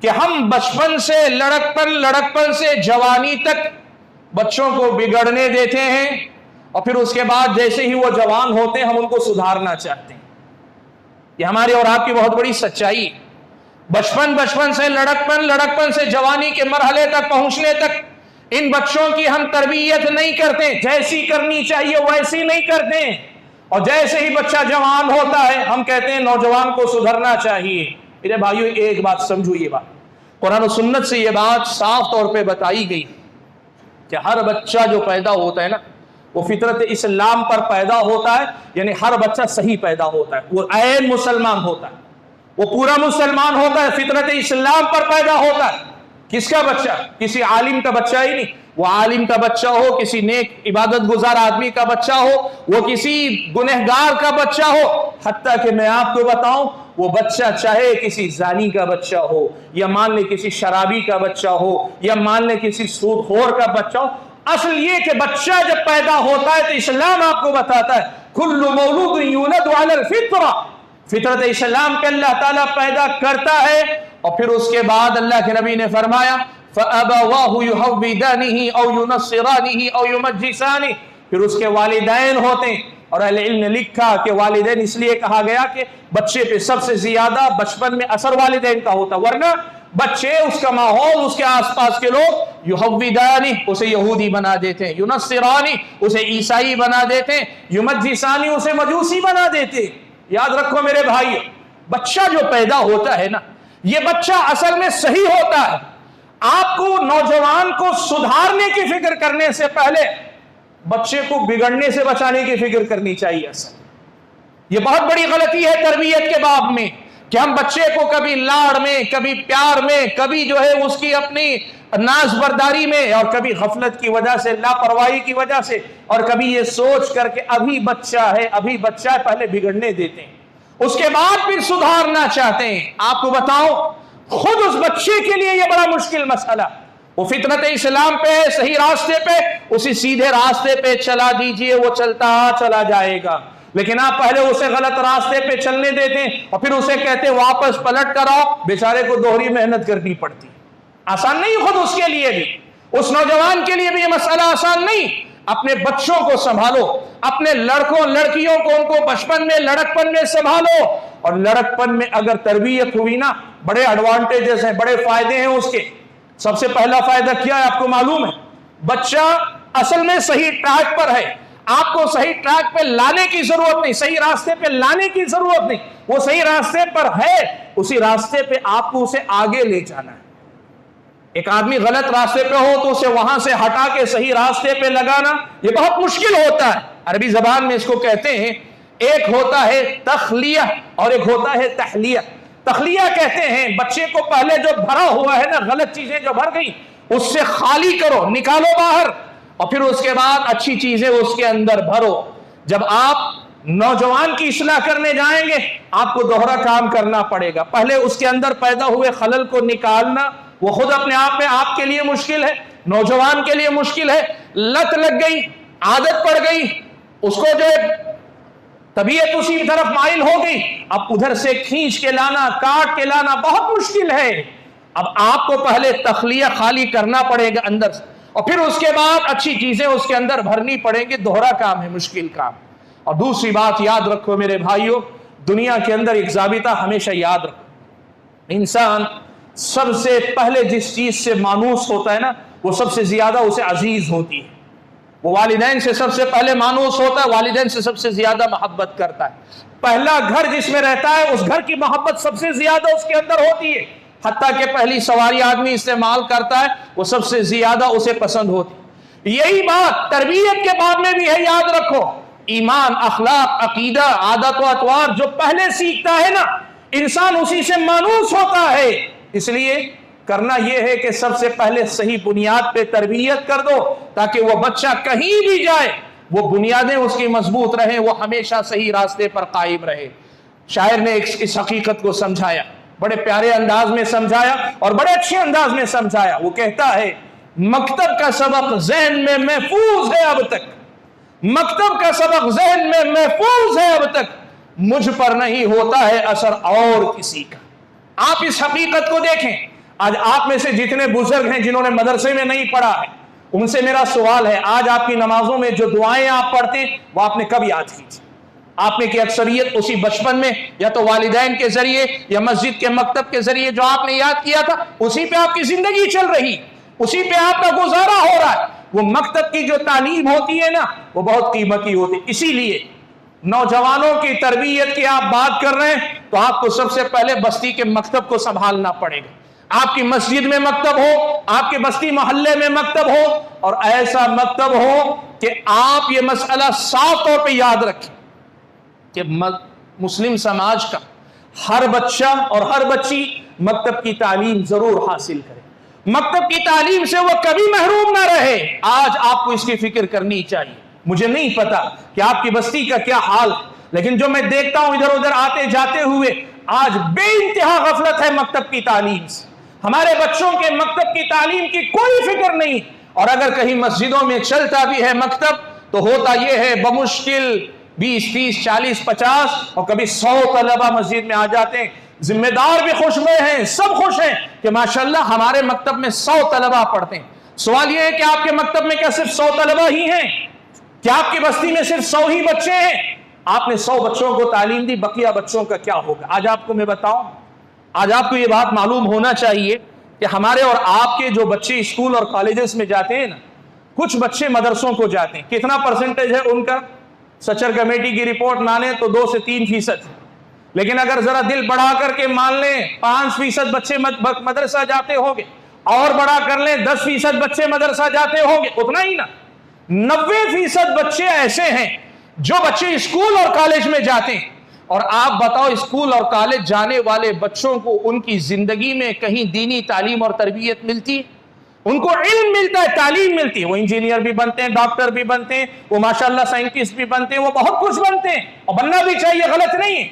कि हम बचपन से लड़कपन से जवानी तक बच्चों को बिगड़ने देते हैं, और फिर उसके बाद जैसे ही वो जवान होते हैं हम उनको सुधारना चाहते हैं। ये हमारी और आपकी बहुत बड़ी सच्चाई। बचपन से लड़कपन से जवानी के मरहले तक पहुंचने तक इन बच्चों की हम तरबियत नहीं करते, जैसी करनी चाहिए वैसी नहीं करते, और जैसे ही बच्चा जवान होता है हम कहते हैं नौजवान को सुधरना चाहिए। मेरे भाइयों, एक बात समझो, ये बात कुरान और सुन्नत से ये बात साफ तौर पे बताई गई कि हर बच्चा जो पैदा होता है ना, वो फितरत इस्लाम पर पैदा होता है, यानी हर बच्चा सही पैदा होता है, वो ऐन मुसलमान होता है, वो पूरा मुसलमान होता है, फितरत इस्लाम पर पैदा होता है। किसका बच्चा? किसी आलिम का बच्चा ही नहीं, वो आलिम का बच्चा हो, किसी नेक इबादत गुजार आदमी का बच्चा हो, वो किसी गुनहगार का बच्चा हो, हत्ता कि मैं आपको बताऊं, वो बच्चा चाहे किसी जानी का बच्चा हो, या मान ले किसी शराबी का बच्चा हो, या मान ले किसी सूदखोर का बच्चा हो, असल ये कि बच्चा जब पैदा होता है तो इस्लाम आपको बताता है कुल्लु मौलूदिन यूलदु अलल फित्रा, फितरत इस्लाम पे अल्लाह ताला पैदा करता है। और फिर उसके बाद अल्लाह के नबी ने फरमाया फ़अबवाहु युहव्विदानिही औ युनस्सिरानिही औ युमज्जिसानिही, फिर उसके वालिदैन होते हैं। और अहले इल्म ने लिखा कि वालिदैन इसलिए कहा गया कि बच्चे पे सबसे ज्यादा बचपन में असर वालिदैन का होता, वरना बच्चे, उसका माहौल, उसके आसपास के लोग युहव्विदानी, उसे यहूदी बना देते हैं, युनस्सिरानी, उसे ईसाई बना देते हैं, युमज्जिसानी, उसे मजूसी बना देते हैं। याद रखो मेरे भाई, बच्चा जो पैदा होता है ना, ये बच्चा असल में सही होता है। आपको नौजवान को सुधारने की फिक्र करने से पहले बच्चे को बिगड़ने से बचाने की फिक्र करनी चाहिए। असल ये बहुत बड़ी गलती है तरबियत के बाब में कि हम बच्चे को कभी लाड़ में, कभी प्यार में, कभी जो है उसकी अपनी नाज़बरदारी में, और कभी गफलत की वजह से, लापरवाही की वजह से, और कभी ये सोच करके अभी बच्चा है पहले बिगड़ने देते हैं। उसके बाद फिर सुधारना चाहते हैं। आपको बताओ, खुद उस बच्चे के लिए यह बड़ा मुश्किल मसला, वो फितरत इस्लाम पे है, सही रास्ते पे, उसी सीधे रास्ते पे चला दीजिए, वो चलता चला जाएगा। लेकिन आप पहले उसे गलत रास्ते पे चलने देते हैं और फिर उसे कहते वापस पलट कर आओ, बेचारे को दोहरी मेहनत करनी पड़ती। आसान नहीं खुद उसके लिए भी, उस नौजवान के लिए भी यह मसला आसान नहीं। अपने बच्चों को संभालो, अपने लड़कों लड़कियों को उनको बचपन में लड़कपन में संभालो, और लड़कपन में अगर तरबियत हुई ना, बड़े एडवांटेजेस हैं, बड़े फायदे हैं उसके। सबसे पहला फायदा क्या है आपको मालूम है? बच्चा असल में सही ट्रैक पर है, आपको सही ट्रैक पे लाने की जरूरत नहीं, सही रास्ते पे लाने की जरूरत नहीं, वो सही रास्ते पर है, उसी रास्ते पे आपको उसे आगे ले जाना है। एक आदमी गलत रास्ते पे हो तो उसे वहां से हटा के सही रास्ते पे लगाना ये बहुत मुश्किल होता है। अरबी जबान में इसको कहते हैं, एक होता है तखलिया और एक होता है तहलिया। तखलिया कहते हैं बच्चे को पहले जो भरा हुआ है ना, गलत चीजें जो भर गई उससे खाली करो, निकालो बाहर, और फिर उसके बाद अच्छी चीजें उसके अंदर भरो। जब आप नौजवान की इस्लाह करने जाएंगे आपको दोहरा काम करना पड़ेगा। पहले उसके अंदर पैदा हुए खलल को निकालना, वो खुद अपने आप में आपके लिए मुश्किल है, नौजवान के लिए मुश्किल है। लत लग गई, आदत पड़ गई, उसको जो तबीयत उसी तरफ माइल हो गई, अब उधर से खींच के लाना, काट के लाना बहुत मुश्किल है। अब आपको पहले तखलिया खाली करना पड़ेगा अंदर से, और फिर उसके बाद अच्छी चीजें उसके अंदर भरनी पड़ेंगी। दोहरा काम है, मुश्किल काम। और दूसरी बात याद रखो मेरे भाइयों, दुनिया के अंदर एक जाबिता हमेशा याद रखो, इंसान सबसे पहले जिस चीज से मानूस होता है ना, वो सबसे ज्यादा उसे अजीज होती है। वो वालिदैन से सबसे पहले मानूस होता है, वालिदैन से सबसे ज्यादा मोहब्बत करता है। पहला घर जिसमें रहता है उस घर की मोहब्बत सबसे ज्यादा उसके अंदर होती है। हत्ता कि पहली सवारी आदमी इस्तेमाल करता है वो सबसे ज्यादा उसे पसंद होती। यही बात तरबियत के बाब में भी है, याद रखो। ईमान, अखलाक, अकीदा, आदत व अतवार जो पहले सीखता है ना, इंसान उसी से मानूस होता है। इसलिए करना यह है कि सबसे पहले सही बुनियाद पे तरबियत कर दो, ताकि वह बच्चा कहीं भी जाए वो बुनियादें उसकी मजबूत रहें, वो हमेशा सही रास्ते पर कायम रहे। शायर ने इस हकीकत को समझाया, बड़े प्यारे अंदाज में समझाया और बड़े अच्छे अंदाज में समझाया। वो कहता है, मकतब का सबक ज़हन में महफूज है अब तक, मकतब का सबक ज़हन में महफूज है अब तक, मुझ पर नहीं होता है असर और किसी का। आप इस हकीकत को देखें। आज आप में से जितने बुजुर्ग हैं जिन्होंने मदरसे में नहीं पढ़ा है, उनसे मेरा सवाल है, आज आपकी नमाजों में जो दुआएं आप पढ़ते हैं वो आपने कब याद की थी? आपने की अक्सरियत उसी बचपन में या तो वालिदैन के जरिए या मस्जिद के मकतब के जरिए जो आपने याद किया था, उसी पे आपकी जिंदगी चल रही, उसी पे आपका गुजारा हो रहा है। वो मकतब की जो तालीम होती है ना, वो बहुत कीमती होती है। इसीलिए नौजवानों की तरबियत की आप बात कर रहे हैं तो आपको सबसे पहले बस्ती के मकतब को संभालना पड़ेगा। आपकी मस्जिद में मकतब हो, आपके बस्ती मोहल्ले में मकतब हो, और ऐसा मकतब हो कि आप ये मसला साफ तौर पे याद रखें कि मुस्लिम समाज का हर बच्चा और हर बच्ची मकतब की तालीम जरूर हासिल करे, मकतब की तालीम से वह कभी महरूम ना रहे। आज आपको इसकी फिक्र करनी चाहिए। मुझे नहीं पता कि आपकी बस्ती का क्या हाल है, लेकिन जो मैं देखता हूं इधर उधर आते जाते हुए, आज बेइंतहा गफलत है मकतब की तालीम से। हमारे बच्चों के मकतब की तालीम की कोई फिक्र नहीं, और अगर कहीं मस्जिदों में चलता भी है मकतब तो होता यह है बमुश्किल 20, 30, 40, 50 और कभी 100 तलबा मस्जिद में आ जाते हैं। जिम्मेदार भी खुश में हैं, सब खुश हैं कि माशाल्लाह हमारे मकतब में 100 तलबा पढ़ते हैं। सवाल यह है कि आपके मकतब में क्या सिर्फ 100 तलबा ही हैं? क्या आपकी बस्ती में सिर्फ 100 ही बच्चे हैं? आपने 100 बच्चों को तालीम दी, बकिया बच्चों का क्या होगा? आज आपको मैं बताऊं, आज आपको ये बात मालूम होना चाहिए कि हमारे और आपके जो बच्चे स्कूल और कॉलेजेस में जाते हैं ना, कुछ बच्चे मदरसों को जाते हैं, कितना परसेंटेज है उनका? सचर कमेटी की रिपोर्ट माने तो 2 से 3%, लेकिन अगर जरा दिल बढ़ा करके मान लें 5% बच्चे मदरसा जाते होंगे, और बड़ा कर लें 10% बच्चे मदरसा जाते होंगे, उतना ही ना 90% बच्चे ऐसे हैं जो बच्चे स्कूल और कॉलेज में जाते हैं। और आप बताओ, स्कूल और कॉलेज जाने वाले बच्चों को उनकी जिंदगी में कहीं दीनी तालीम और तरबियत मिलती है? उनको इल्म मिलता है, तालीम मिलती है। वो इंजीनियर भी बनते हैं, डॉक्टर भी बनते हैं, वो माशाल्लाह साइंटिस्ट भी बनते हैं, वो बहुत कुछ बनते हैं और बनना भी चाहिए, गलत नहीं है।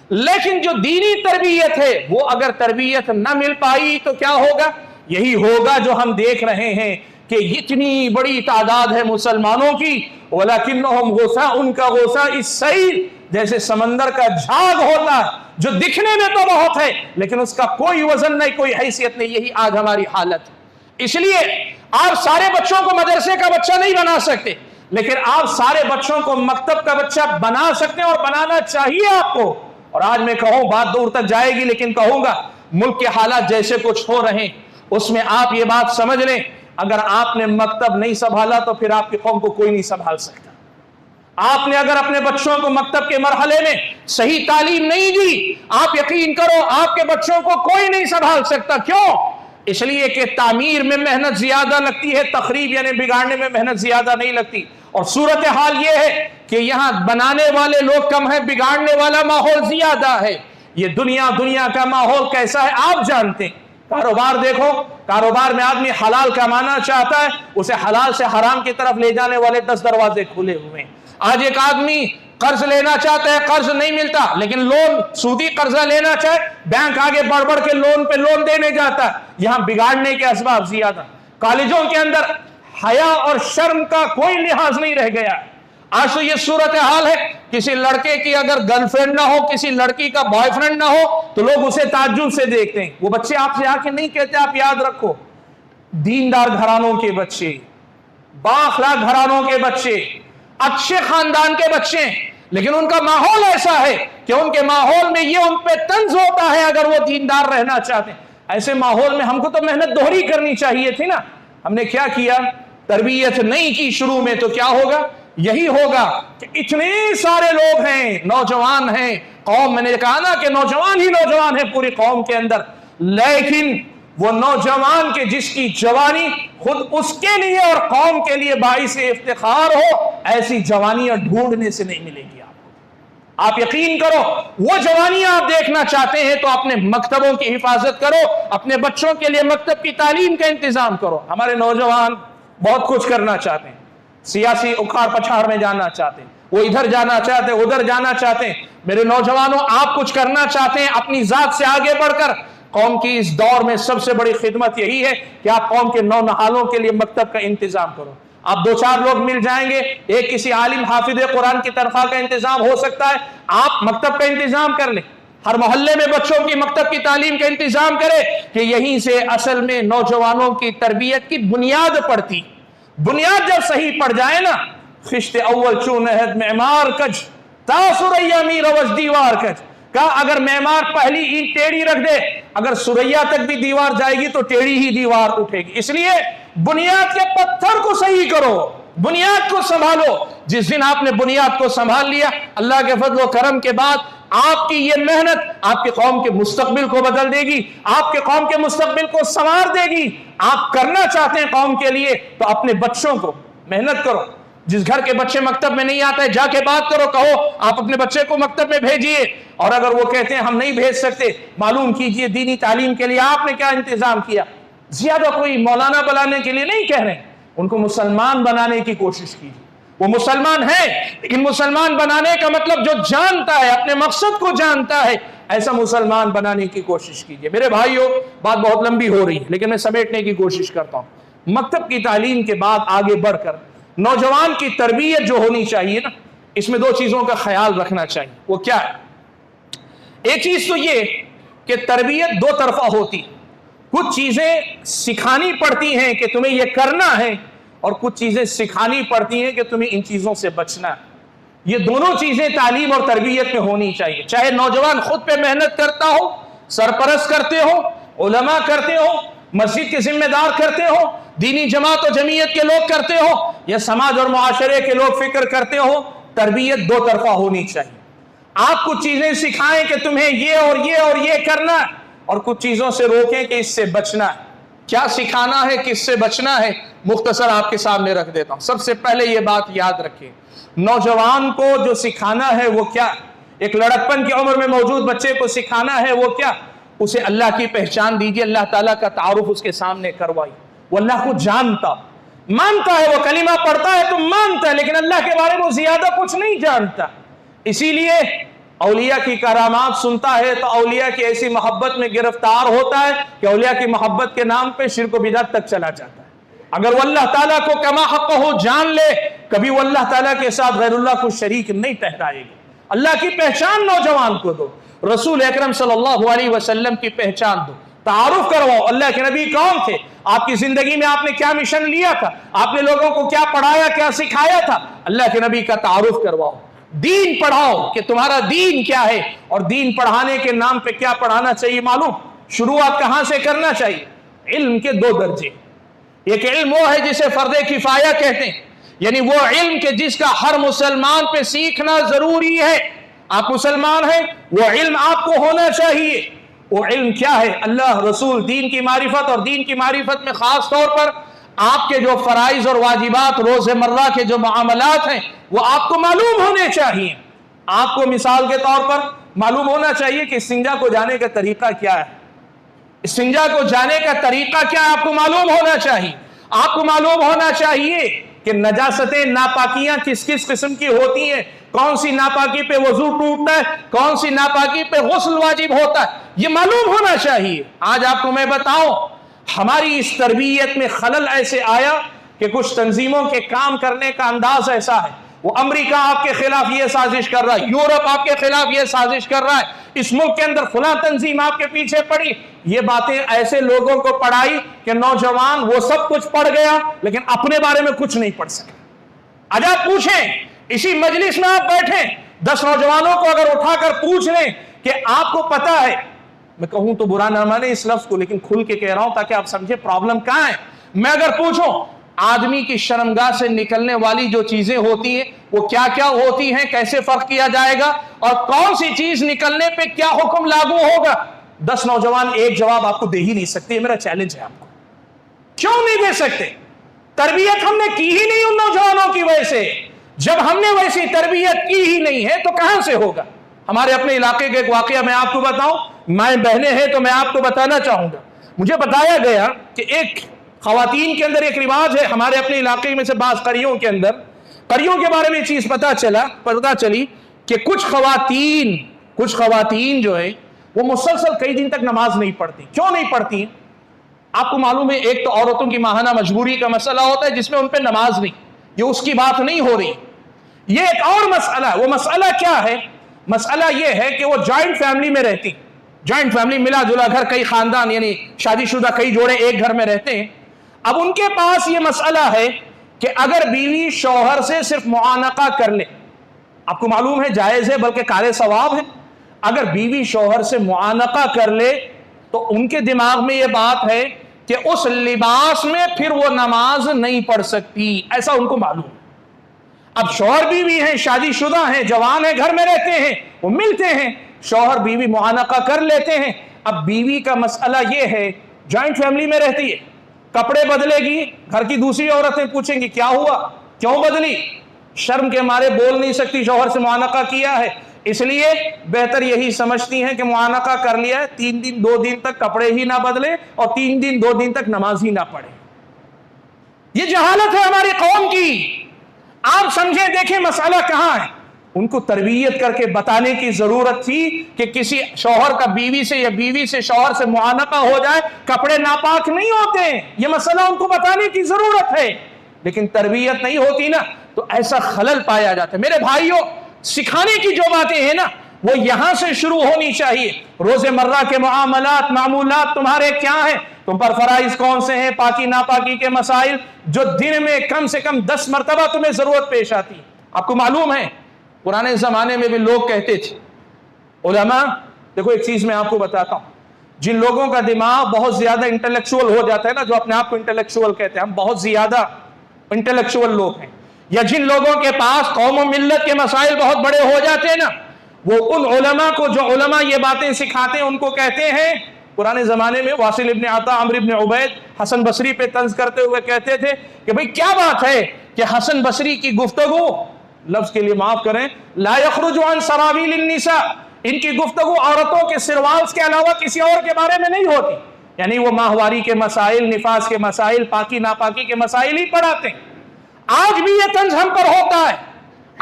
लेकिन जो दीनी तरबियत है वो अगर तरबियत न मिल पाई तो क्या होगा? यही होगा जो हम देख रहे हैं कि इतनी बड़ी तादाद है मुसलमानों की, वलाकिन्नहुम गुसा, उनका गुसा इस सैल जैसे समंदर का झाग होता है जो दिखने में तो बहुत है लेकिन उसका कोई वजन नहीं, कोई हैसियत नहीं। यही आज हमारी हालत है। इसलिए आप सारे बच्चों को मदरसे का बच्चा नहीं बना सकते, लेकिन आप सारे बच्चों को मकतब का बच्चा बना सकते हैं और बनाना चाहिए आपको। और आज मैं कहूं, बात दूर तक जाएगी लेकिन कहूंगा, मुल्क के हालात जैसे कुछ हो रहे हैं उसमें आप ये बात समझ लें, अगर आपने मकतब नहीं संभाला तो फिर आपकी कौम को कोई नहीं संभाल सकता। आपने अगर अपने बच्चों को मकतब के मरहले में सही तालीम नहीं दी, आप यकीन करो आपके बच्चों को कोई नहीं संभाल सकता। क्यों? इसलिए कि तामीर में मेहनत ज्यादा लगती है, तखरीब यानी बिगाड़ने में मेहनत ज्यादा नहीं लगती। और सूरत हाल यह है कि यहां बनाने वाले लोग कम है, बिगाड़ने वाला माहौल ज्यादा है। ये दुनिया का माहौल कैसा है आप जानते हैं। कारोबार देखो, कारोबार में आदमी हलाल कमाना चाहता है, उसे हलाल से हराम की तरफ ले जाने वाले 10 दरवाजे खुले हुए हैं। आज एक आदमी कर्ज लेना चाहता है, कर्ज नहीं मिलता, लेकिन लोन सूदी कर्जा लेना चाहे, बैंक आगे बढ़ बढ़ के लोन पे लोन देने जाता है। यहां बिगाड़ने के असबाब ज्यादा। कॉलेजों के अंदर हया और शर्म का कोई लिहाज नहीं रह गया। आज तो ये सूरत हाल है, किसी लड़के की अगर गर्लफ्रेंड ना हो, किसी लड़की का बॉयफ्रेंड ना हो तो लोग उसे ताज्जुब से देखते हैं। वो बच्चे आपसे आके नहीं कहते, आप याद रखो, दीनदार घरानों के बच्चे, बाअखलाक घरानों के बच्चे, अच्छे खानदान के बच्चे, लेकिन उनका माहौल ऐसा है कि उनके माहौल में ये उन पे तंज होता है अगर वो दीनदार रहना चाहते हैं। ऐसे माहौल में हमको तो मेहनत दोहरी करनी चाहिए थी ना। हमने क्या किया? तरबियत नहीं की शुरू में, तो क्या होगा? यही होगा कि इतने सारे लोग हैं, नौजवान हैं, कौम, मैंने कहा ना कि नौजवान ही नौजवान है पूरी कौम के अंदर, लेकिन वो नौजवान के जिसकी जवानी खुद उसके लिए और कौम के लिए बाइस इफ्तिखार हो, ऐसी जवानियां ढूंढने से नहीं मिलेगी आपको। आप यकीन करो, वो जवानियां आप देखना चाहते हैं तो अपने मकतबों की हिफाजत करो, अपने बच्चों के लिए मकतब की तालीम का इंतजाम करो। हमारे नौजवान बहुत कुछ करना चाहते हैं, सियासी उखाड़ पछाड़ में जाना चाहते हैं, वो इधर जाना चाहते हैं, उधर जाना चाहते हैं। मेरे नौजवानों, आप कुछ करना चाहते हैं अपनी जात से आगे बढ़कर, कौम की इस दौर में सबसे बड़ी खिदमत यही है कि आप कौम के नौनहालों के लिए मकतब का इंतजाम करो। आप 2-4 लोग मिल जाएंगे, एक किसी आलिम हाफिज कुरान की तरफा का इंतजाम हो सकता है, आप मकतब का इंतजाम कर लें। हर मोहल्ले में बच्चों की मकतब की तालीम का इंतजाम करें कि यहीं से असल में नौजवानों की तरबियत की बुनियाद पड़ती। बुनियाद जब सही पड़ जाए ना, खिश्ते अव्वल चूनहद मेमार कज तासुरैया मीर अवज दीवार कज का, अगर मेमार पहली ईंट टेढ़ी रख दे, अगर सुरैया तक भी दीवार जाएगी तो टेढ़ी ही दीवार उठेगी। इसलिए बुनियाद के पत्थर को सही करो, बुनियाद को संभालो। जिस दिन आपने बुनियाद को संभाल लिया, अल्लाह के फजल व करम के बाद आपकी ये मेहनत आपके कौम के मुस्तकबिल को बदल देगी, आपके कौम के मुस्तकबिल को संवार देगी। आप करना चाहते हैं कौम के लिए तो अपने बच्चों को मेहनत करो। जिस घर के बच्चे मकतब में नहीं आता है, जाके बात करो, कहो आप अपने बच्चे को मकतब में भेजिए। और अगर वो कहते हैं हम नहीं भेज सकते, मालूम कीजिए दीनी तालीम के लिए आपने क्या इंतजाम किया। ज्यादा कोई मौलाना बनाने के लिए नहीं कह रहे, उनको मुसलमान बनाने की कोशिश कीजिए। वो मुसलमान है, लेकिन मुसलमान बनाने का मतलब जो जानता है, अपने मकसद को जानता है, ऐसा मुसलमान बनाने की कोशिश कीजिए। मेरे भाइयों, बात बहुत लंबी हो रही है लेकिन मैं समेटने की कोशिश करता हूं। मकतब की तालीम के बाद आगे बढ़कर नौजवान की तरबियत जो होनी चाहिए ना, इसमें 2 चीजों का ख्याल रखना चाहिए। वो क्या है? एक चीज तो ये कि तरबियत 2 तरफा होती। कुछ चीजें सिखानी पड़ती हैं कि तुम्हें यह करना है, और कुछ चीजें सिखानी पड़ती हैं कि तुम्हें इन चीजों से बचना है। ये दोनों चीजें तालीम और तरबियत में होनी चाहिए। चाहे नौजवान खुद पे मेहनत करता हो, सरपरस्त करते हो, उलमा करते हो, मस्जिद के जिम्मेदार करते हो, दीनी जमात और जमीयत के लोग करते हो, या समाज और मुआशरे के लोग फिक्र करते हो, तरबियत 2 तरफा होनी चाहिए। आप कुछ चीजें सिखाएं कि तुम्हें ये और ये और ये करना है, और कुछ चीजों से रोकें कि इससे बचना है। क्या सिखाना है, किससे बचना है, मुख्तसर आपके सामने रख देता हूं। सबसे पहले ये बात याद रखें, नौजवान को जो सिखाना है वो क्या? एक लड़कपन की उम्र में मौजूद बच्चे को सिखाना है वो क्या? उसे अल्लाह की पहचान दीजिए, अल्लाह ताला का तारुफ उसके सामने करवाइए। वो अल्लाह को जानता मानता है, वो कलिमा पढ़ता है तो मानता है, लेकिन अल्लाह के बारे में वो ज्यादा कुछ नहीं जानता। इसीलिए औलिया की करामात सुनता है तो औलिया की ऐसी मोहब्बत में गिरफ्तार होता है कि औलिया की मोहब्बत के नाम पे शिर्क व बिदअत तक चला जाता है। अगर वो अल्लाह ताला को कमा हक़ हो जान ले, कभी वो अल्लाह ताला के साथ गैरुल्लाह को शरीक नहीं ठहराएगी। अल्लाह की पहचान नौजवान को दो, रसूल अकरम सल्लल्लाहु अलैहि वसल्लम की पहचान दो, तारुफ करवाओ अल्लाह के नबी कौन थे, आपकी जिंदगी में आपने क्या मिशन लिया था, आपने लोगों को क्या पढ़ाया, क्या सिखाया था। अल्लाह के नबी का तारुफ करवाओ, दीन पढ़ाओ कि तुम्हारा दीन क्या है, और दीन पढ़ाने के नाम पे क्या पढ़ाना चाहिए मालूम, शुरुआत कहां से करना चाहिए। इल्म के दो दर्जे, एक इल्म वो है जिसे फर्दे किफाया कहते हैं, यानी वो इल्म के जिसका हर मुसलमान पे सीखना जरूरी है। आप मुसलमान हैं, वो इल्म आपको होना चाहिए। वो इल्म क्या है, अल्लाह रसूल, दीन की मारिफत, और दीन की मारिफत में खास तौर पर आपके जो फराइज और वाजिबात, रोज़मर्रा के जो मामलात हैं, वो आपको मालूम होने चाहिए। आपको मिसाल के तौर पर मालूम होना चाहिए कि इस्तिंजा को जाने का तरीका क्या है, इस्तिंजा को जाने का तरीका क्या है, आपको मालूम होना चाहिए। आपको मालूम होना चाहिए कि नजासतें, नापाकियां किस किस किस्म की होती हैं, कौन सी नापाकी पे वजू टूटता है, कौन सी नापाकी पे गुस्ल वाजिब होता है, ये मालूम होना चाहिए। आज आपको मैं बताऊं, हमारी इस तरबियत में खलल ऐसे आया कि कुछ तंजीमों के काम करने का अंदाज ऐसा है, वो अमेरिका आपके खिलाफ ये साजिश कर रहा है, यूरोप आपके खिलाफ ये साजिश कर रहा है, इस मुल्क के अंदर फुला तंजीम आपके पीछे पड़ी। ये बातें ऐसे लोगों को पढ़ाई कि नौजवान वो सब कुछ पढ़ गया लेकिन अपने बारे में कुछ नहीं पढ़ सके। आज आप पूछें, इसी मजलिस में आप बैठे 10 नौजवानों को अगर उठाकर पूछ लें कि आपको पता है, मैं कहूं तो बुरा ना माने इस लफ्ज को, लेकिन खुल के कह रहा हूं ताकि आप समझे प्रॉब्लम कहां है। मैं अगर पूछूं आदमी की शर्मगाह से निकलने वाली जो चीजें होती हैं वो क्या क्या होती हैं, कैसे फर्क किया जाएगा, और कौन सी चीज निकलने पे क्या हुक्म लागू होगा, 10 नौजवान एक जवाब आपको दे ही नहीं सकते। ये मेरा चैलेंज है आपको। क्यों नहीं दे सकते? तरबियत हमने की ही नहीं उन नौजवानों की वजह से। जब हमने वैसी तरबियत की ही नहीं है तो कहां से होगा। हमारे अपने इलाके का एक वाकया मैं आपको बताऊं, माएं बहनें हैं तो मैं आपको बताना चाहूंगा। मुझे बताया गया कि एक खवातीन के अंदर एक रिवाज है, हमारे अपने इलाके में से बास करियों के अंदर, करियों के बारे में चीज पता चली कि कुछ खवातीन जो है वो मुसलसल कई दिन तक नमाज नहीं पढ़ती। क्यों नहीं पढ़ती? आपको मालूम है, एक तो औरतों की माहाना मजबूरी का मसला होता है जिसमें उन पर नमाज नहीं, ये उसकी बात नहीं हो रही। ये एक और मसला, वो मसला क्या है? मसला ये है कि वो जॉइंट फैमिली में रहती, जॉइंट फैमिली, मिला जुला घर, कई खानदान यानी शादीशुदा कई जोड़े एक घर में रहते हैं। अब उनके पास ये मसला है कि अगर बीवी शौहर से सिर्फ मुआनका कर ले, आपको मालूम है जायज है, बल्कि कारे सवाब है, अगर बीवी शौहर से मुआनका कर ले तो उनके दिमाग में यह बात है कि उस लिबास में फिर वो नमाज नहीं पढ़ सकती, ऐसा उनको मालूम। अब शौहर बीवी हैं, शादीशुदा हैं, जवान हैं, घर में रहते हैं, वो मिलते हैं, शौहर बीवी मुआनका कर लेते हैं। अब बीवी का मसला यह है, जॉइंट फैमिली में रहती है, कपड़े बदलेगी, घर की दूसरी औरतें पूछेंगी क्या हुआ, क्यों बदली, शर्म के मारे बोल नहीं सकती शौहर से मुआनका किया है, इसलिए बेहतर यही समझती हैं कि मुआनका कर लिया है, 3 दिन 2 दिन तक कपड़े ही ना बदले और 3 दिन 2 दिन तक नमाज ही ना पढ़े। ये जहालत है हमारी कौम की। आप समझे, देखें मसला कहां है। उनको तरबियत करके बताने की जरूरत थी कि किसी शौहर का बीवी से या बीवी से शौहर से मुआनका हो जाए, कपड़े नापाक नहीं होते, ये मसला उनको बताने की जरूरत है। लेकिन तरबियत नहीं होती ना तो ऐसा खलल पाया जाता है। मेरे भाइयों, सिखाने की जो बातें हैं ना वो यहां से शुरू होनी चाहिए। रोज़मर्रा के मामलात, मामूलात तुम्हारे क्या हैं, तुम पर फराइज कौन से हैं, पाकी नापाकी के मसाइल जो दिन में कम से कम 10 मरतबा तुम्हें जरूरत पेश आती है। आपको मालूम है पुराने जमाने में भी लोग कहते थे, उलमा, देखो एक चीज मैं आपको बताता हूं, जिन लोगों का दिमाग बहुत ज्यादा इंटेलेक्चुअल हो जाता है ना, जो अपने आप को इंटेलेक्चुअल कहते हैं, हम बहुत ज्यादा इंटेलेक्चुअल लोग हैं, या जिन लोगों के पास कौम और मिल्लत के मसाइल बहुत बड़े हो जाते हैं ना, वो उन उलमा को, जो उलमा ये बातें सिखाते हैं, उनको कहते हैं। पुराने जमाने में वासिल इब्न अता, अम्र इब्न उबैद हसन बसरी पे तंज करते हुए कहते थे कि भाई क्या बात है कि हसन बसरी की गुफ्तगू, लफ्ज के लिए माफ करें, ला यखरुजु अन सराविल निसा, इनकी गुफ्तगू औरतों के सिरवाल के अलावा किसी और के बारे में नहीं होती, यानी वो माहवारी के मसाइल, निफास के मसाइल, पाकी नापाकी के मसाइल ही पढ़ाते हैं। आज भी ये तंज हम पर होता है,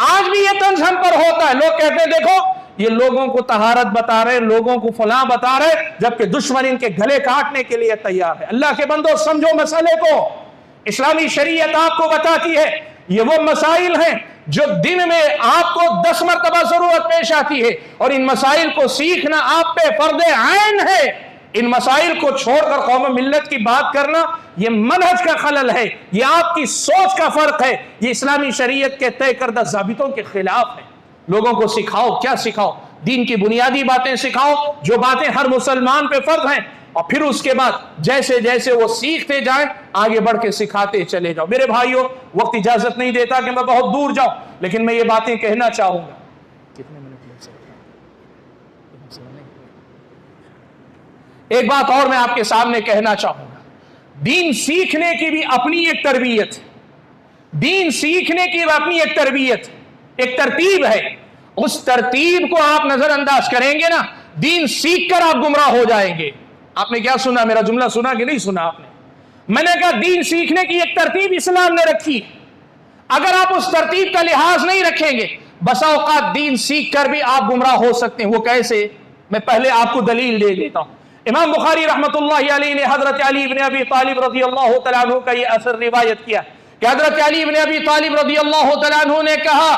आज भी ये तंज हम पर होता है। लोग कहते हैं देखो ये लोगों को तहारत बता रहे, लोगों को फलां बता रहे, जबकि दुश्मन इनके गले काटने के लिए तैयार है। अल्लाह के बंदो, समझो मसले को। इस्लामी शरीयत आपको बताती है ये वो मसाइल हैं जो दिन में आपको 10 मरतबा जरूरत पेश आती है, और इन मसाइल को सीखना आप पे फर्दे आइन है। इन मसाइल को छोड़कर कौम मिल्लत की बात करना यह मनहज का खलल है, यह आपकी सोच का फर्क है, यह इस्लामी शरीयत के तय करदा ज़ाबितों के खिलाफ है। लोगों को सिखाओ, क्या सिखाओ? दीन की बुनियादी बातें सिखाओ, जो बातें हर मुसलमान पे फर्ज हैं, और फिर उसके बाद जैसे जैसे वो सीखते जाएं आगे बढ़ के सिखाते चले जाओ। मेरे भाइयों, वक्त इजाजत नहीं देता कि मैं बहुत दूर जाऊं, लेकिन मैं ये बातें कहना चाहूंगा। कितने मिनट लग सकते हैं? एक बात और मैं आपके सामने कहना चाहूंगा। दीन सीखने की भी अपनी एक तरबियत है, दीन सीखने की भी अपनी एक तरबियत, एक तरतीब है। उस तरतीब को आप नजरअंदाज करेंगे ना, दीन सीख कर आप गुमराह हो जाएंगे। आपने क्या सुना? मेरा जुमला सुना कि नहीं सुना आपने? मैंने कहा दीन सीखने की एक तरतीब इस्लाम ने रखी। अगर आप उस तरतीब का लिहाज नहीं रखेंगे, बसा औकात दीन सीख कर भी आप गुमराह हो सकते हैं। वो कैसे? मैं पहले आपको दलील दे देता हूं। इमाम बुखारी रहमतुल्लाहि अलैहि ने हजरत अली इब्न अबी तालिब रज़ियल्लाहु तआला अन्हु का यह असर रिवायत किया कि हजरत अली इब्न अबी तालिब रज़ियल्लाहु तआला अन्हु ने कहा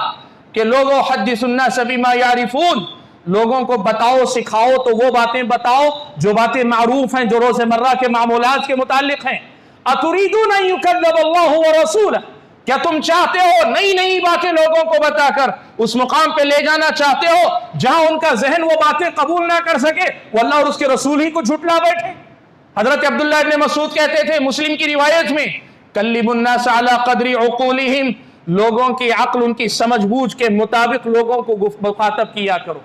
कि लोगों हद्दिसुन्ना बिमा यारिफून, लोगों को बताओ, सिखाओ तो वो बातें बताओ जो बातें मारूफ हैं, जो रोज़मर्रा के मामूलात के मुतालिक हैं। अतुरीदून अन युकज़्ज़िबल्लाहु व रसूलहु, क्या तुम चाहते हो नई नई बातें लोगों को बताकर उस मुकाम पे ले जाना चाहते हो जहां उनका जहन वो बातें कबूल ना कर सके, वो अल्लाह और उसके रसूल ही को झुटला बैठे? हजरत अब्दुल्लाह इब्न मसूद कहते थे मुस्लिम की रिवायत में, कल्लिबुन्नास अला क़द्रि उक़ूलिहिम, लोगों की अक्ल, उनकी समझबूझ के मुताबिक लोगों को मुखातब किया करो।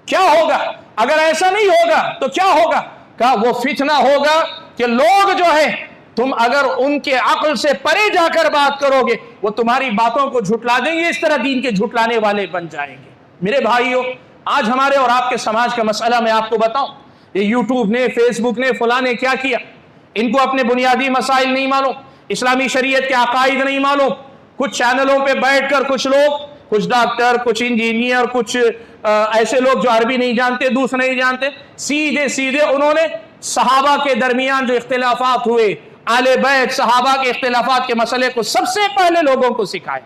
क्या होगा अगर ऐसा नहीं होगा? तो क्या होगा? कहा वो फितना होगा कि लोग जो है, तुम अगर उनके अक्ल से परे जाकर बात करोगे, वो तुम्हारी बातों को झुटला देंगे, इस तरह दीन के झुटलाने वाले बन जाएंगे। मेरे भाइयों, आज हमारे और आपके समाज का मसला मैं आपको बताऊं, ये यूट्यूब ने, फेसबुक ने, फला ने क्या किया। इनको अपने बुनियादी मसाइल नहीं मालूम, इस्लामी शरीयत के अकायद नहीं मालूम। कुछ चैनलों पे बैठकर कुछ लोग, कुछ डॉक्टर, कुछ इंजीनियर, कुछ ऐसे लोग जो अरबी नहीं जानते, दूसरे नहीं जानते, सीधे सीधे उन्होंने सहाबा के दरमियान जो इख्तिलाफात हुए, आले बैत सहाबा के इख्तिलाफात के मसले को सबसे पहले लोगों को सिखाए।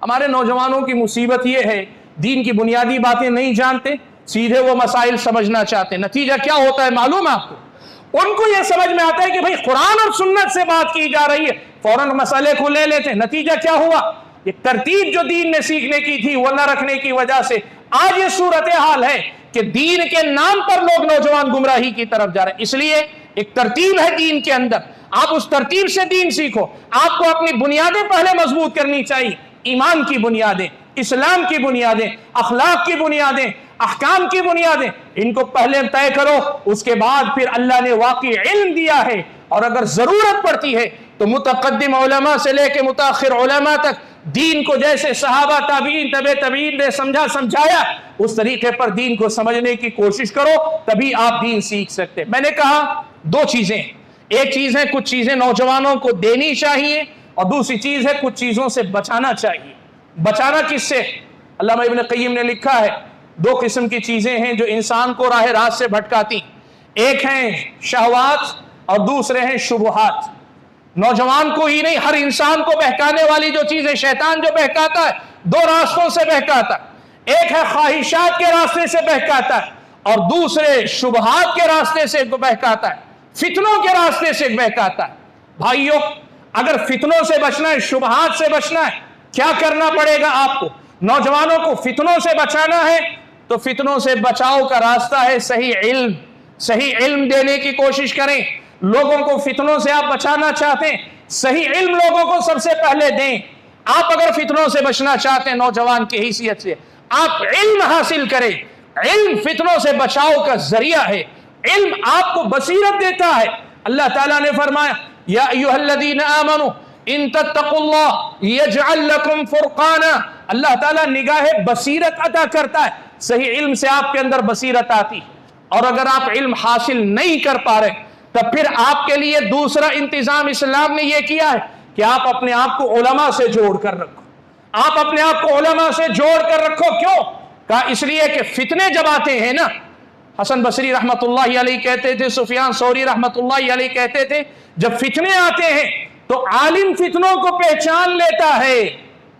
हमारे नौजवानों की मुसीबत यह है, दीन की बुनियादी बातें नहीं जानते, सीधे वो मसाइल समझना चाहते। नतीजा क्या होता है मालूम है आपको? उनको यह समझ में आता है कि भाई कुरान और सुन्नत से बात की जा रही है, फौरन मसले को ले लेते हैं। नतीजा क्या हुआ? ये तरतीब जो दीन ने सीखने की थी वो न रखने की वजह से आज ये सूरत हाल है कि दीन के नाम पर लोग नौजवान गुमराही की तरफ जा रहे हैं। इसलिए एक तरतीब है दीन के अंदर, आप उस तरतीब से दीन सीखो। आपको अपनी बुनियादें पहले मजबूत करनी चाहिए, ईमान की बुनियादें, इस्लाम की बुनियादें, अखलाक की बुनियादें, अहकाम की बुनियादें, इनको पहले तय करो। उसके बाद फिर अल्लाह ने वाकई इल्म दिया है, और अगर जरूरत पड़ती है तो मुतकद्दिम उलमा से लेके मुताखिर उलमा तक दीन को जैसे सहाबा, ताबीन, तबे तबीन ने समझाया, उस तरीके पर दीन को समझने की कोशिश करो, तभी आप दीन सीख सकते। मैंने कहा दो चीजें, एक चीज है कुछ चीजें नौजवानों को देनी चाहिए, और दूसरी चीज है कुछ चीजों से बचाना चाहिए। बचाना किससे? अल्लामा इब्न क़य्यिम ने लिखा है, दो किस्म की चीजें हैं जो इंसान को राह रास्त से भटकाती। एक हैं शहवात और दूसरे हैं शुबहात। नौजवान को ही नहीं, हर इंसान को बहकाने वाली जो चीज है, शैतान जो बहकाता है, दो रास्तों से बहकाता है। एक है ख्वाहिशात के रास्ते से बहकाता है, और दूसरे शुबहात के रास्ते से बहकाता है, फितनों के रास्ते से बहकाता है। भाइयों, अगर फितनों से बचना है, शुबहात से बचना है, क्या करना पड़ेगा आपको? नौजवानों को फितनों से बचाना है तो फितनों से बचाव का रास्ता है सही इल्म। सही इल्म देने की कोशिश करें। लोगों को फितनों से आप बचाना चाहते हैं, सही इल्म लोगों को सबसे पहले दें। आप अगर फितनों से बचना चाहते हैं नौजवान की हैसियत से, आप इल्म हासिल करें। इल्म फितनों से बचाव का जरिया है, इल्म आपको बसीरत देता है। अल्लाह ताला ने फरमाया, या अय्युहल्लज़ीना आमनू इन तत्तकुल्लाह यजअल लकुम फुरकाना। अल्लाह ताला निगाह बसीरत अता करता है, सही इल्म से आपके अंदर बसीरत आती। और अगर आप इल्म हासिल नहीं कर पा रहे, तब फिर आपके लिए दूसरा इंतजाम इस्लाम ने यह किया है कि आप अपने आप को उलमा से जोड़ कर रखो। आप अपने आप को उलमा से जोड़ कर रखो। क्यों? कहा इसलिए कि फितने जब आते हैं ना, हसन बसरी रहमतुल्लाहि अलैहि कहते थे, सुफियान सौरी रहमतुल्लाहि अलैहि कहते थे, जब फितने आते हैं तो आलिम फितनों को पहचान लेता है।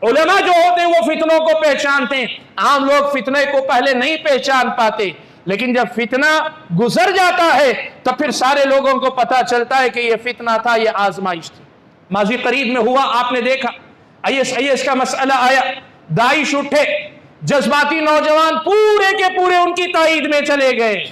उलमा जो होते हैं वो फितनों को पहचानते हैं। आम लोग फितने को पहले नहीं पहचान पाते, लेकिन जब फितना गुजर जाता है तो फिर सारे लोगों को पता चलता है कि ये फितना था, ये आजमाइश थी। माजी करीब में हुआ, आपने देखा ISIS का मसला आया, दाइश उठे, जज्बाती नौजवान पूरे के पूरे उनकी ताईद में चले गए,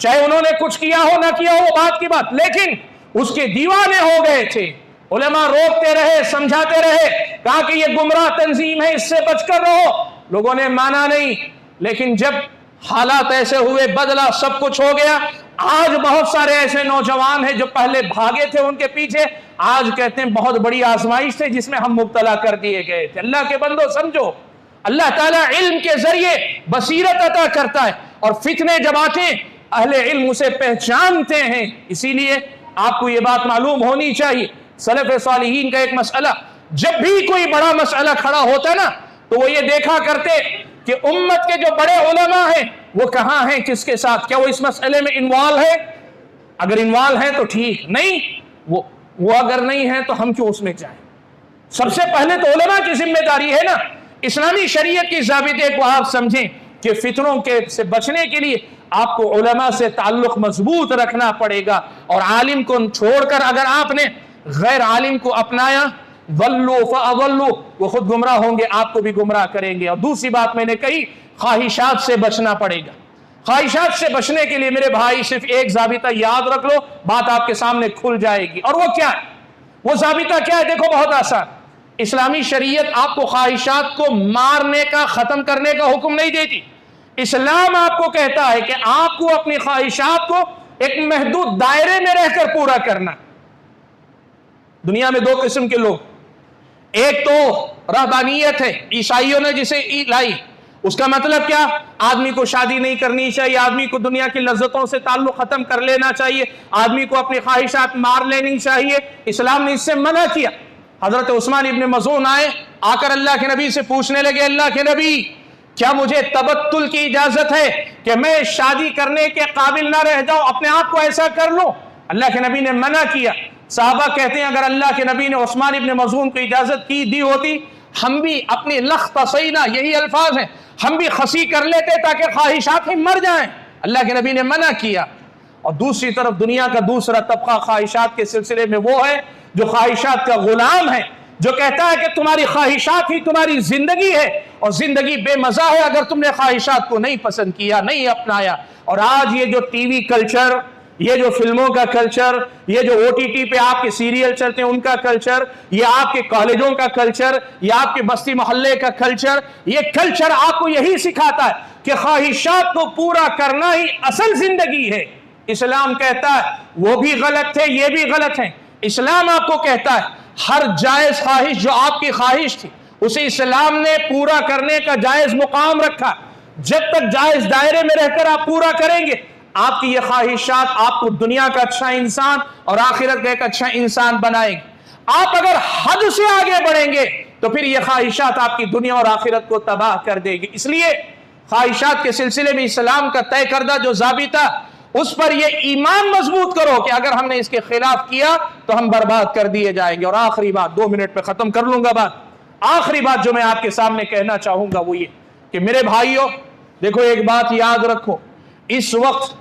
चाहे उन्होंने कुछ किया हो ना किया हो बात की बात, लेकिन उसके दीवाने हो गए थे। उलमा रोकते रहे, समझाते रहे, कहा कि ये गुमराह तंजीम है, इससे बचकर रहो। लोगों ने माना नहीं, लेकिन जब हालात ऐसे हुए, बदला, सब कुछ हो गया। आज बहुत सारे ऐसे नौजवान हैं जो पहले भागे थे उनके पीछे, आज कहते हैं बहुत बड़ी आजमाइश थी जिसमें हम मुब्तला कर दिए गए थे। अल्लाह के बंदो समझो, अल्लाह ताला इल्म के जरिए बसीरत अता करता है, और फितने जब आते हैं अहले इल्म उसे पहचानते हैं। इसीलिए आपको ये बात मालूम होनी चाहिए, सलफ सालिहीन का एक मसला, जब भी कोई बड़ा मसला खड़ा होता ना तो वो ये देखा करते कि उम्मत के जो बड़े उलमा हैं वो कहां हैं, किसके साथ, क्या वो इस मसले में इन्वॉल्व है। अगर इन्वॉल्व है तो ठीक, नहीं वो अगर नहीं है तो हम क्यों उसमें जाएं। सबसे पहले तो उलमा की जिम्मेदारी है ना। इस्लामी शरीयत की ज़ाबिते को आप समझें कि फितनों के से बचने के लिए आपको उलमा से ताल्लुक मजबूत रखना पड़ेगा, और आलिम को छोड़कर अगर आपने गैर आलिम को अपनाया, वल्लु फअवल्लु, वो खुद गुमराह होंगे, आपको भी गुमराह करेंगे। और दूसरी बात मैंने कही, ख्वाहिशात से बचना पड़ेगा। ख्वाहिशात से बचने के लिए मेरे भाई सिर्फ एक ज़ाबिता याद रख लो, बात आपके सामने खुल जाएगी। और वो क्या है, वो ज़ाबिता क्या है? देखो बहुत आसान, इस्लामी शरीयत आपको ख्वाहिशात को मारने का, खत्म करने का हुक्म नहीं देती। इस्लाम आपको कहता है कि आपको अपनी ख्वाहिशात को एक महदूद दायरे में रहकर पूरा करना। दुनिया में दो किस्म के लोग, एक तो रहबानियत है, ईसाइयों ने जिसे लाई, उसका मतलब क्या, आदमी को शादी नहीं करनी चाहिए, आदमी को दुनिया की लज्जतों से ताल्लुक खत्म कर लेना चाहिए, आदमी को अपनी ख्वाहिशात मार लेनी चाहिए। इस्लाम ने इससे मना किया। हजरत उस्मान इब्न मज़ून आए, आकर अल्लाह के नबी से पूछने लगे, अल्लाह के नबी क्या मुझे तबत्तुल की इजाजत है कि मैं शादी करने के काबिल ना रह जाऊं, अपने आप को ऐसा कर लूं? अल्लाह के नबी ने मना किया। साहबा कहते हैं अगर अल्लाह के नबी ने उस्मान इब्न मज़ून को इजाजत दी होती, हम भी अपनी लख्त तसैना, यही अल्फाज हैं, हम भी खसी कर लेते ताकि ख्वाहिशात ही मर जाएं। अल्लाह के नबी ने मना किया। और दूसरी तरफ दुनिया का दूसरा तबका ख्वाहिशात के सिलसिले में वो है जो ख्वाहिशात का गुलाम है, जो कहता है कि तुम्हारी ख्वाहिशात ही तुम्हारी जिंदगी है, और जिंदगी बेमजा है अगर तुमने ख्वाहिशात को नहीं पसंद किया, नहीं अपनाया। और आज ये जो टीवी कल्चर, ये जो फिल्मों का कल्चर, ये जो OTT पे आपके सीरियल चलते हैं उनका कल्चर, ये आपके कॉलेजों का कल्चर, ये आपके बस्ती मोहल्ले का कल्चर, ये कल्चर आपको यही सिखाता है कि ख्वाहिशात को पूरा करना ही असल जिंदगी है। इस्लाम कहता है वो भी गलत है, ये भी गलत है। इस्लाम आपको कहता है हर जायज ख्वाहिश जो आपकी ख्वाहिश थी उसे इस्लाम ने पूरा करने का जायज मुकाम रखा। जब तक जायज दायरे में रहकर आप पूरा करेंगे, आपकी ये ख्वाहिशात आपको दुनिया का अच्छा इंसान और आखिरत का एक अच्छा इंसान बनाएगी। आप अगर हद से आगे बढ़ेंगे तो फिर ये ख्वाहिशात आपकी दुनिया और आखिरत को तबाह कर देगी। इसलिए ख्वाहिशात के सिलसिले में इस्लाम का तय करदा जो ज़ाबिता, उस पर ये ईमान मजबूत करो कि अगर हमने इसके खिलाफ किया तो हम बर्बाद कर दिए जाएंगे। और आखिरी बात, 2 मिनट पे खत्म कर लूंगा बात, आखिरी बात जो मैं आपके सामने कहना चाहूंगा वो ये कि मेरे भाइयों देखो, एक बात याद रखो, इस वक्त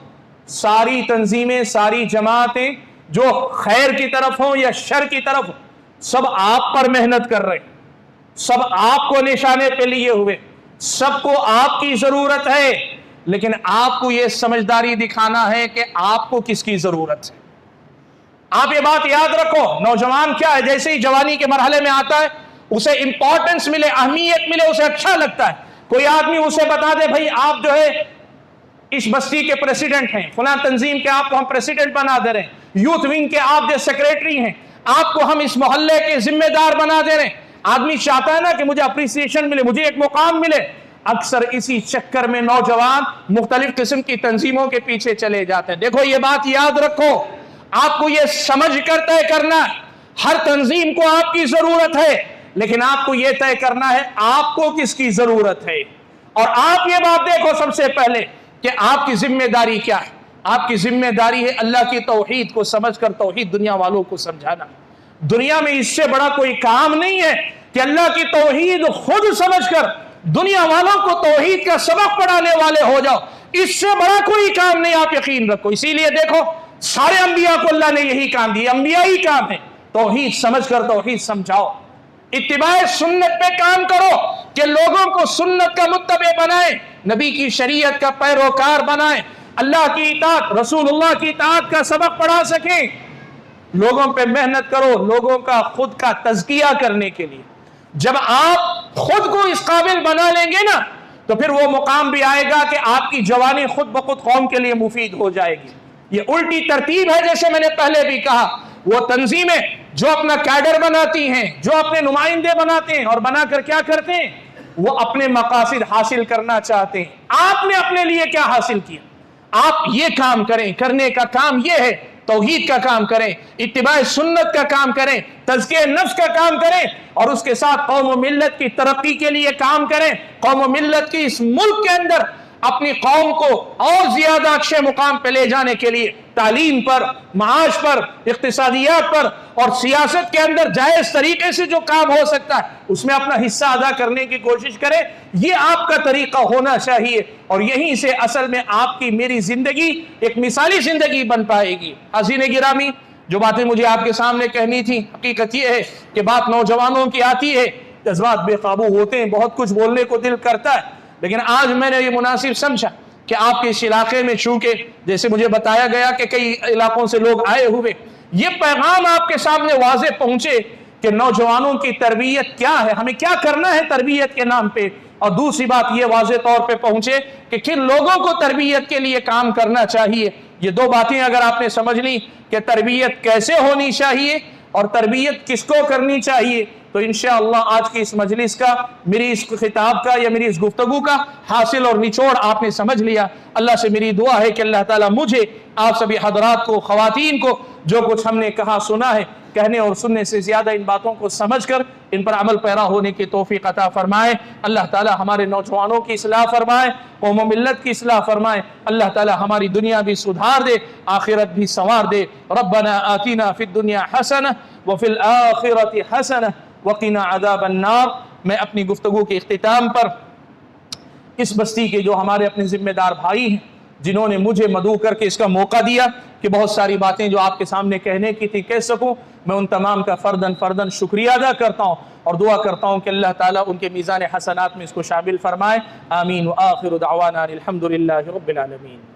सारी तंजीमें, सारी जमातें जो खैर की तरफ हो या शर की तरफ हो, सब आप पर मेहनत कर रहे, सब आपको निशाने पे लिए हुए, सबको आपकी जरूरत है, लेकिन आपको यह समझदारी दिखाना है कि आपको किसकी जरूरत है। आप ये बात याद रखो, नौजवान क्या है, जैसे ही जवानी के मरहले में आता है उसे इंपॉर्टेंस मिले, अहमियत मिले, उसे अच्छा लगता है। कोई आदमी उसे बता दे भाई आप जो है इस बस्ती के प्रेसिडेंट हैं, फलां तंजीम के आपको हम प्रेसिडेंट बना दे रहे हैं, यूथ विंग के आप जो सेक्रेटरी हैं, आपको हम इस मोहल्ले के जिम्मेदार बना दे रहे हैं। आदमी चाहता है ना कि मुझे अप्रिसिएशन मिले, मुझे एक मुकाम मिले। अक्सर इसी चक्कर में नौजवान मुख्तलिफ किस्म की तंजीमों के पीछे चले जाते हैं। देखो ये बात याद रखो, आपको ये समझ कर तय करना, हर तंजीम को आपकी जरूरत है, लेकिन आपको यह तय करना है आपको किसकी जरूरत है। और आप ये बात देखो सबसे पहले कि आपकी जिम्मेदारी क्या है। आपकी जिम्मेदारी है अल्लाह की तौहीद को समझकर तौहीद दुनिया वालों को समझाना। दुनिया में इससे बड़ा कोई काम नहीं है कि अल्लाह की तौहीद खुद समझकर दुनिया वालों को तौहीद का सबक पढ़ाने वाले हो जाओ। इससे बड़ा कोई काम नहीं, आप यकीन रखो। इसीलिए देखो सारे अंबिया को अल्लाह ने यही काम दिया, अंबिया ही काम है तौहीद समझकर तौहीद समझाओ। इत्तिबाए सुन्नत पे काम करो कि लोगों को सुन्नत का मुत्तबे बनाए, नबी की शरीयत का पैरोकार बनाए, अल्लाह की इताअत रसूलुल्लाह की इताअत का सबक पढ़ा सके। लोगों पे मेहनत करो लोगों का खुद का तज़किया करने के लिए। जब आप खुद को इस काबिल बना लेंगे ना तो फिर वो मुकाम भी आएगा कि आपकी जवानी खुद ब खुद कौम के लिए मुफीद हो जाएगी। ये उल्टी तरतीब है, जैसे मैंने पहले भी कहा। वो तंजीमें जो अपना कैडर बनाती हैं, जो अपने नुमाइंदे बनाते हैं और बनाकर क्या करते हैं, वो अपने मकासिद हासिल करना चाहते हैं। आपने अपने लिए क्या हासिल किया? आप ये काम करें, करने का काम ये है, तौहीद का काम करें, इत्तिबाए सुन्नत का काम करें, तज़किए नफ्स का काम करें और उसके साथ कौम व मिल्लत की तरक्की के लिए काम करें। कौम व मिल्लत की इस मुल्क के अंदर अपनी कौम को और ज्यादा अच्छे मुकाम पे ले जाने के लिए तालीम पर, माश पर, इक्तिसादियात पर और सियासत के अंदर जायज तरीके से जो काम हो सकता है उसमें अपना हिस्सा अदा करने की कोशिश करें। ये आपका तरीका होना चाहिए और यहीं से असल में आपकी मेरी जिंदगी एक मिसाली जिंदगी बन पाएगी। हाज़रीन गिरामी, जो बातें मुझे आपके सामने कहनी थी, हकीकत ये है कि बात नौजवानों की आती है, जज्बात बेकाबू होते हैं, बहुत कुछ बोलने को दिल करता है, लेकिन आज मैंने ये मुनासिब समझा कि आपके इस इलाके में चूंकि जैसे मुझे बताया गया कि कई इलाकों से लोग आए हुए, ये पैगाम आपके सामने वाज़े पहुंचे कि नौजवानों की तरबियत क्या है, हमें क्या करना है तरबियत के नाम पे। और दूसरी बात ये वाज़े तौर पे पहुंचे कि किन लोगों को तरबियत के लिए काम करना चाहिए। ये दो बातें अगर आपने समझ ली कि तरबियत कैसे होनी चाहिए और तरबियत किसको करनी चाहिए, तो इंशाअल्लाह आज की इस मजलिस का, मेरी इस खिताब का या मेरी इस गुफ्तगू का हासिल और निचोड़ आपने समझ लिया। अल्लाह से मेरी दुआ है कि अल्लाह ताला मुझे, आप सभी हजरात को, ख़वातीन को जो कुछ हमने कहा सुना है, कहने और सुनने से ज़्यादा इन बातों को समझकर इन पर अमल पैरा होने की तौफीक अता फरमाए। अल्लाह ताला हमारे नौजवानों की इस्लाह फरमाए, कौम व मिल्लत की इस्लाह फरमाए। अल्लाह ताला हमारी दुनिया भी सुधार दे, आखिरत भी संवार दे। रब्बना आतिना फिद दुनिया हसनह व फिल आखिरति हसनह वक़िना अज़ाबन नार। मैं अपनी गुफ्तगू के इख्तिताम पर इस बस्ती के जो हमारे अपने जिम्मेदार भाई हैं, जिन्होंने मुझे मदऊ करके इसका मौका दिया कि बहुत सारी बातें जो आपके सामने कहने की थी कह सकूं, मैं उन तमाम का फ़र्दन फ़र्दन शुक्रिया अदा करता हूँ और दुआ करता हूँ कि अल्लाह ताला उनके मीज़ान हसनात में इसको शामिल फरमाए। आमीन व आखिरु दअवाना अनिल हम्दुलिल्लाहि रब्बिल आलमीन।